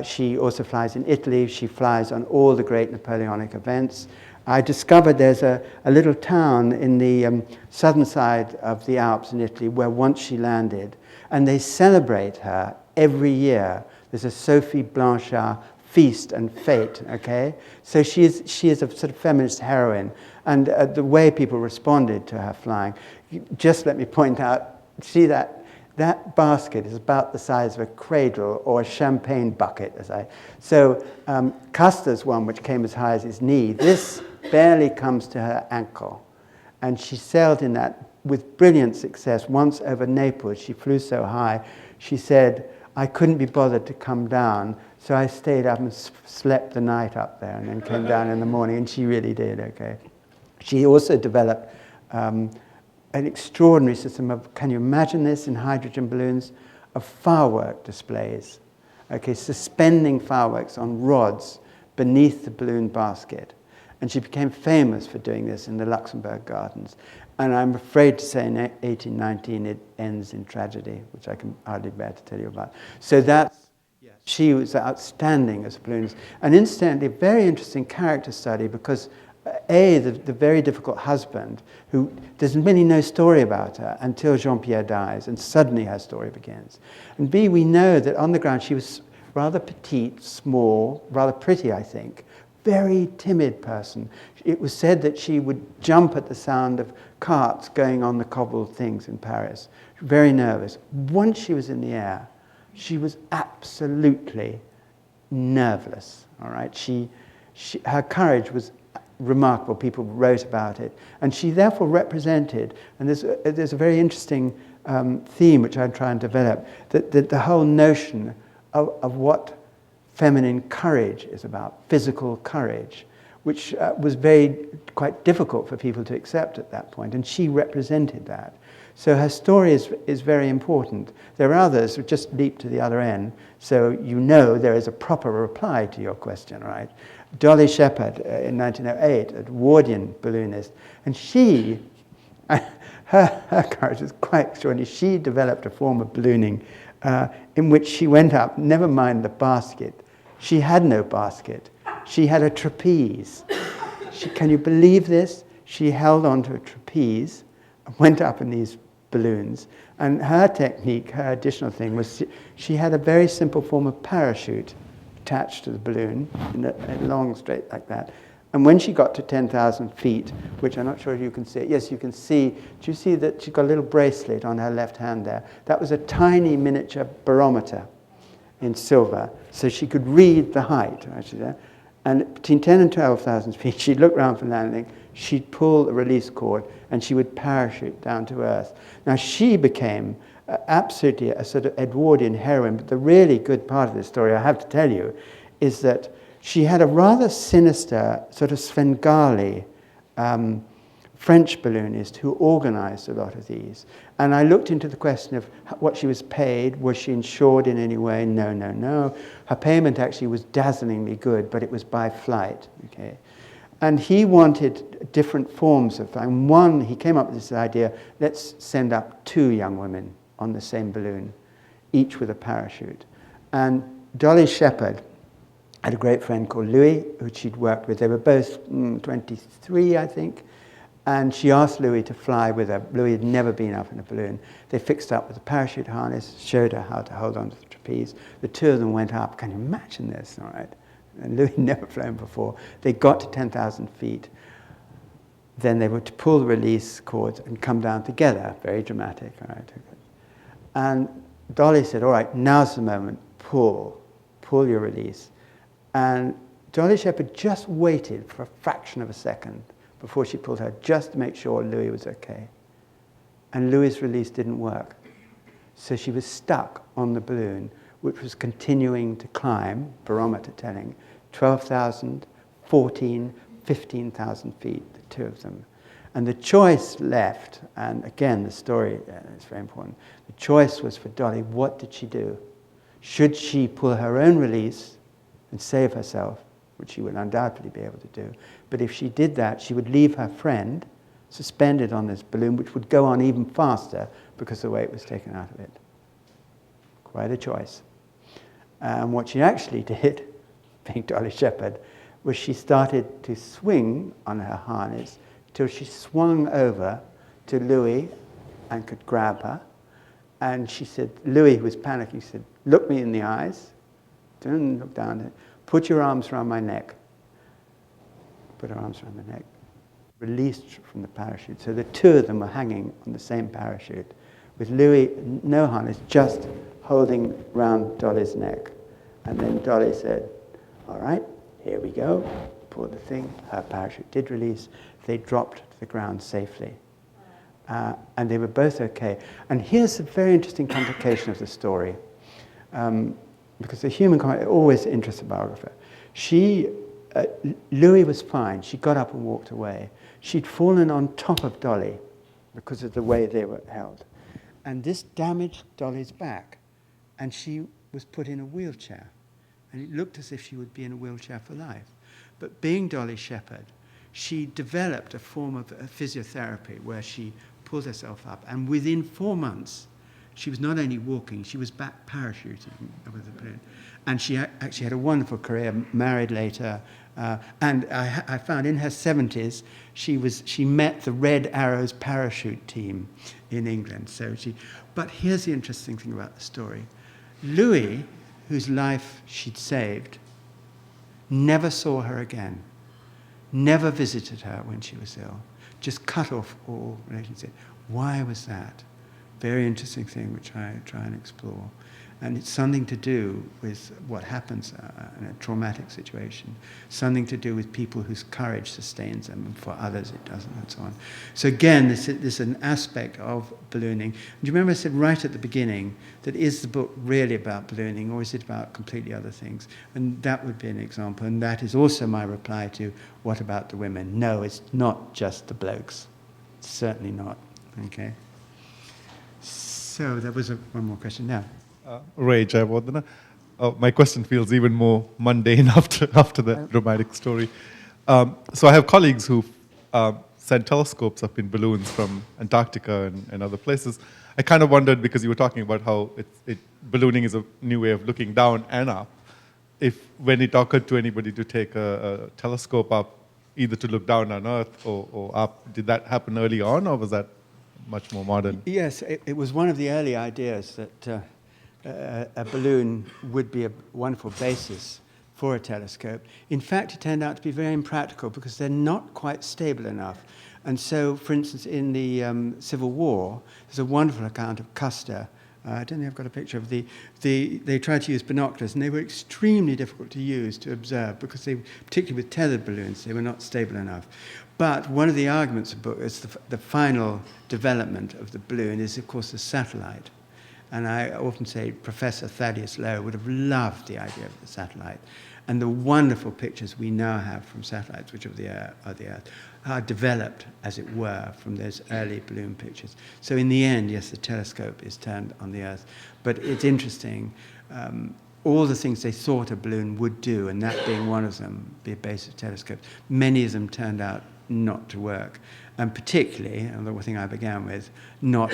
She also flies in Italy. She flies on all the great Napoleonic events. I discovered there's a little town in the southern side of the Alps in Italy where once she landed, and they celebrate her every year. There's a Sophie Blanchard feast and fete, okay? So she is a sort of feminist heroine, and the way people responded to her flying, just let me point out, see that That basket is about the size of a cradle or a champagne bucket. So Custer's one, which came as high as his knee, this barely comes to her ankle. And she sailed in that with brilliant success. Once over Naples, she flew so high, she said, I couldn't be bothered to come down, so I stayed up and slept the night up there and then came down in the morning, and she really did, okay. She also developed an extraordinary system of, can you imagine this in hydrogen balloons, of firework displays, okay, suspending fireworks on rods beneath the balloon basket. And she became famous for doing this in the Luxembourg Gardens. And I'm afraid to say in 1819 it ends in tragedy, which I can hardly bear to tell you about. So she was outstanding as a balloonist. And incidentally, a very interesting character study because the very difficult husband, who there's really no story about her until Jean-Pierre dies, and suddenly her story begins. And B, we know that on the ground she was rather petite, small, rather pretty, I think, very timid person. It was said that she would jump at the sound of carts going on the cobbled things in Paris. Very nervous. Once she was in the air, she was absolutely nerveless. All right, her courage was remarkable. People wrote about it, and she therefore represented. And there's a very interesting theme which I try and develop. That the whole notion of what feminine courage is about, physical courage, which was quite difficult for people to accept at that point, and she represented that. So her story is very important. There are others who just leap to the other end, so you know there is a proper reply to your question, right? Dolly Shepard in 1908, an Edwardian balloonist, and she, her courage was quite extraordinary. She developed a form of ballooning in which she went up, never mind the basket. She had no basket. She had a trapeze. Can you believe this? She held onto a trapeze and went up in these balloons. And her technique, her additional thing, was she had a very simple form of parachute attached to the balloon, in a long straight like that. And when she got to 10,000 feet, which I'm not sure if you can see it, yes, you can see, do you see that she's got a little bracelet on her left hand there? That was a tiny miniature barometer in silver, so she could read the height. And between 10 and 12,000 feet, she'd look round for landing, she'd pull a release cord, and she would parachute down to earth. Now, she became absolutely a sort of Edwardian heroine, but the really good part of this story, I have to tell you, is that she had a rather sinister sort of Svengali French balloonist who organized a lot of these. And I looked into the question of what she was paid. Was she insured in any way? No, no, no. Her payment actually was dazzlingly good, but it was by flight. Okay. And he wanted different forms of flying. One, he came up with this idea, let's send up 2 young women on the same balloon, each with a parachute. And Dolly Shepard had a great friend called Louis, who she'd worked with. They were both 23, I think. And she asked Louis to fly with her. Louis had never been up in a balloon. They fixed up with a parachute harness, showed her how to hold on to the trapeze. The 2 of them went up. Can you imagine this? All right. And Louis never flown before. They got to 10,000 feet. Then they were to pull the release cords and come down together. Very dramatic. All right. And Dolly said, all right, now's the moment. Pull your release. And Dolly Shepard just waited for a fraction of a second before she pulled her, just to make sure Louis was okay. And Louis' release didn't work. So she was stuck on the balloon, which was continuing to climb, barometer telling, 12,000, 14, 15,000 feet, the 2 of them. And the choice left, and again, the story is very important. The choice was for Dolly, what did she do? Should she pull her own release and save herself, which she would undoubtedly be able to do. But if she did that, she would leave her friend suspended on this balloon, which would go on even faster because the weight was taken out of it. Quite a choice. And what she actually did, being Dolly Shepard, was she started to swing on her harness till she swung over to Louis and could grab her. And she said, Louis, who was panicking, said, look me in the eyes. Don't look down. Put your arms around my neck. Put her arms around the neck. Released from the parachute. So the 2 of them were hanging on the same parachute with Louis, no harness, just holding round Dolly's neck. And then Dolly said, all right, here we go. Pulled the thing, her parachute did release. They dropped to the ground safely. And they were both okay. And here's a very interesting complication of the story. Because the human comment always interests a biographer. Louis was fine. She got up and walked away. She'd fallen on top of Dolly because of the way they were held. And this damaged Dolly's back. And she was put in a wheelchair. And it looked as if she would be in a wheelchair for life. But being Dolly Shepherd, she developed a form of physiotherapy where she pulled herself up. And within 4 months, she was not only walking, she was back parachuting with the plane. And she actually had a wonderful career, married later. And I found in her 70s, she met the Red Arrows parachute team in England. But here's the interesting thing about the story. Louis, whose life she'd saved, never saw her again, never visited her when she was ill, just cut off all relationship. Why was that? Very interesting thing which I try and explore. And it's something to do with what happens in a traumatic situation, something to do with people whose courage sustains them, and for others it doesn't, and so on. So again, this is an aspect of ballooning. Do you remember I said right at the beginning that is the book really about ballooning, or is it about completely other things? And that would be an example, and that is also my reply to what about the women? No, it's not just the blokes. It's certainly not. Okay. So there was one more question now. Ray Jayawardena. My question feels even more mundane after that dramatic story. So I have colleagues who sent telescopes up in balloons from Antarctica and other places. I kind of wondered, because you were talking about how ballooning is a new way of looking down and up, if when it occurred to anybody to take a telescope up, either to look down on Earth or up, did that happen early on, or was that much more modern? Yes, it was one of the early ideas that a balloon would be a wonderful basis for a telescope. In fact, it turned out to be very impractical because they're not quite stable enough. And so, for instance, in the Civil War, there's a wonderful account of Custer. I don't think I've got a picture of they tried to use binoculars, and they were extremely difficult to use to observe because they, particularly with tethered balloons, they were not stable enough. But one of the arguments of the book is the final development of the balloon is, of course, the satellite. And I often say Professor Thaddeus Lowe would have loved the idea of the satellite. And the wonderful pictures we now have from satellites, which are the Earth, are developed, as it were, from those early balloon pictures. So in the end, yes, the telescope is turned on the Earth. But it's interesting, all the things they thought a balloon would do, and that being one of them, be a base of telescopes, many of them turned out not to work. And particularly, and the thing I began with, not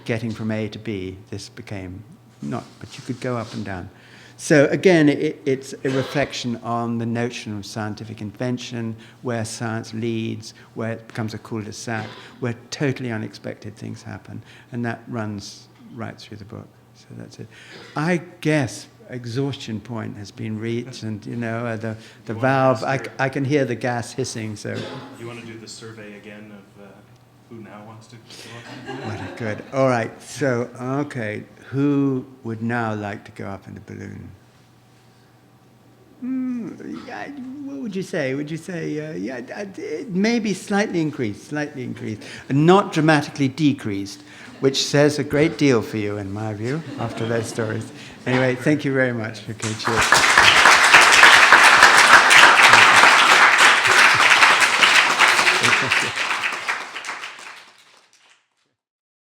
getting from A to B, this became not, but you could go up and down. So again, it's a reflection on the notion of scientific invention, where science leads, where it becomes a cul-de-sac, where totally unexpected things happen. And that runs right through the book. So that's it. I guess exhaustion point has been reached, and the valve, I can hear the gas hissing. So you want to do the survey again of who now wants to go up? What good. All right. So okay, who would now like to go up in a balloon? What would you say? Would you say maybe slightly increased, and not dramatically decreased, which says a great deal for you, in my view, after those stories. Anyway, thank you very much. Okay, cheers.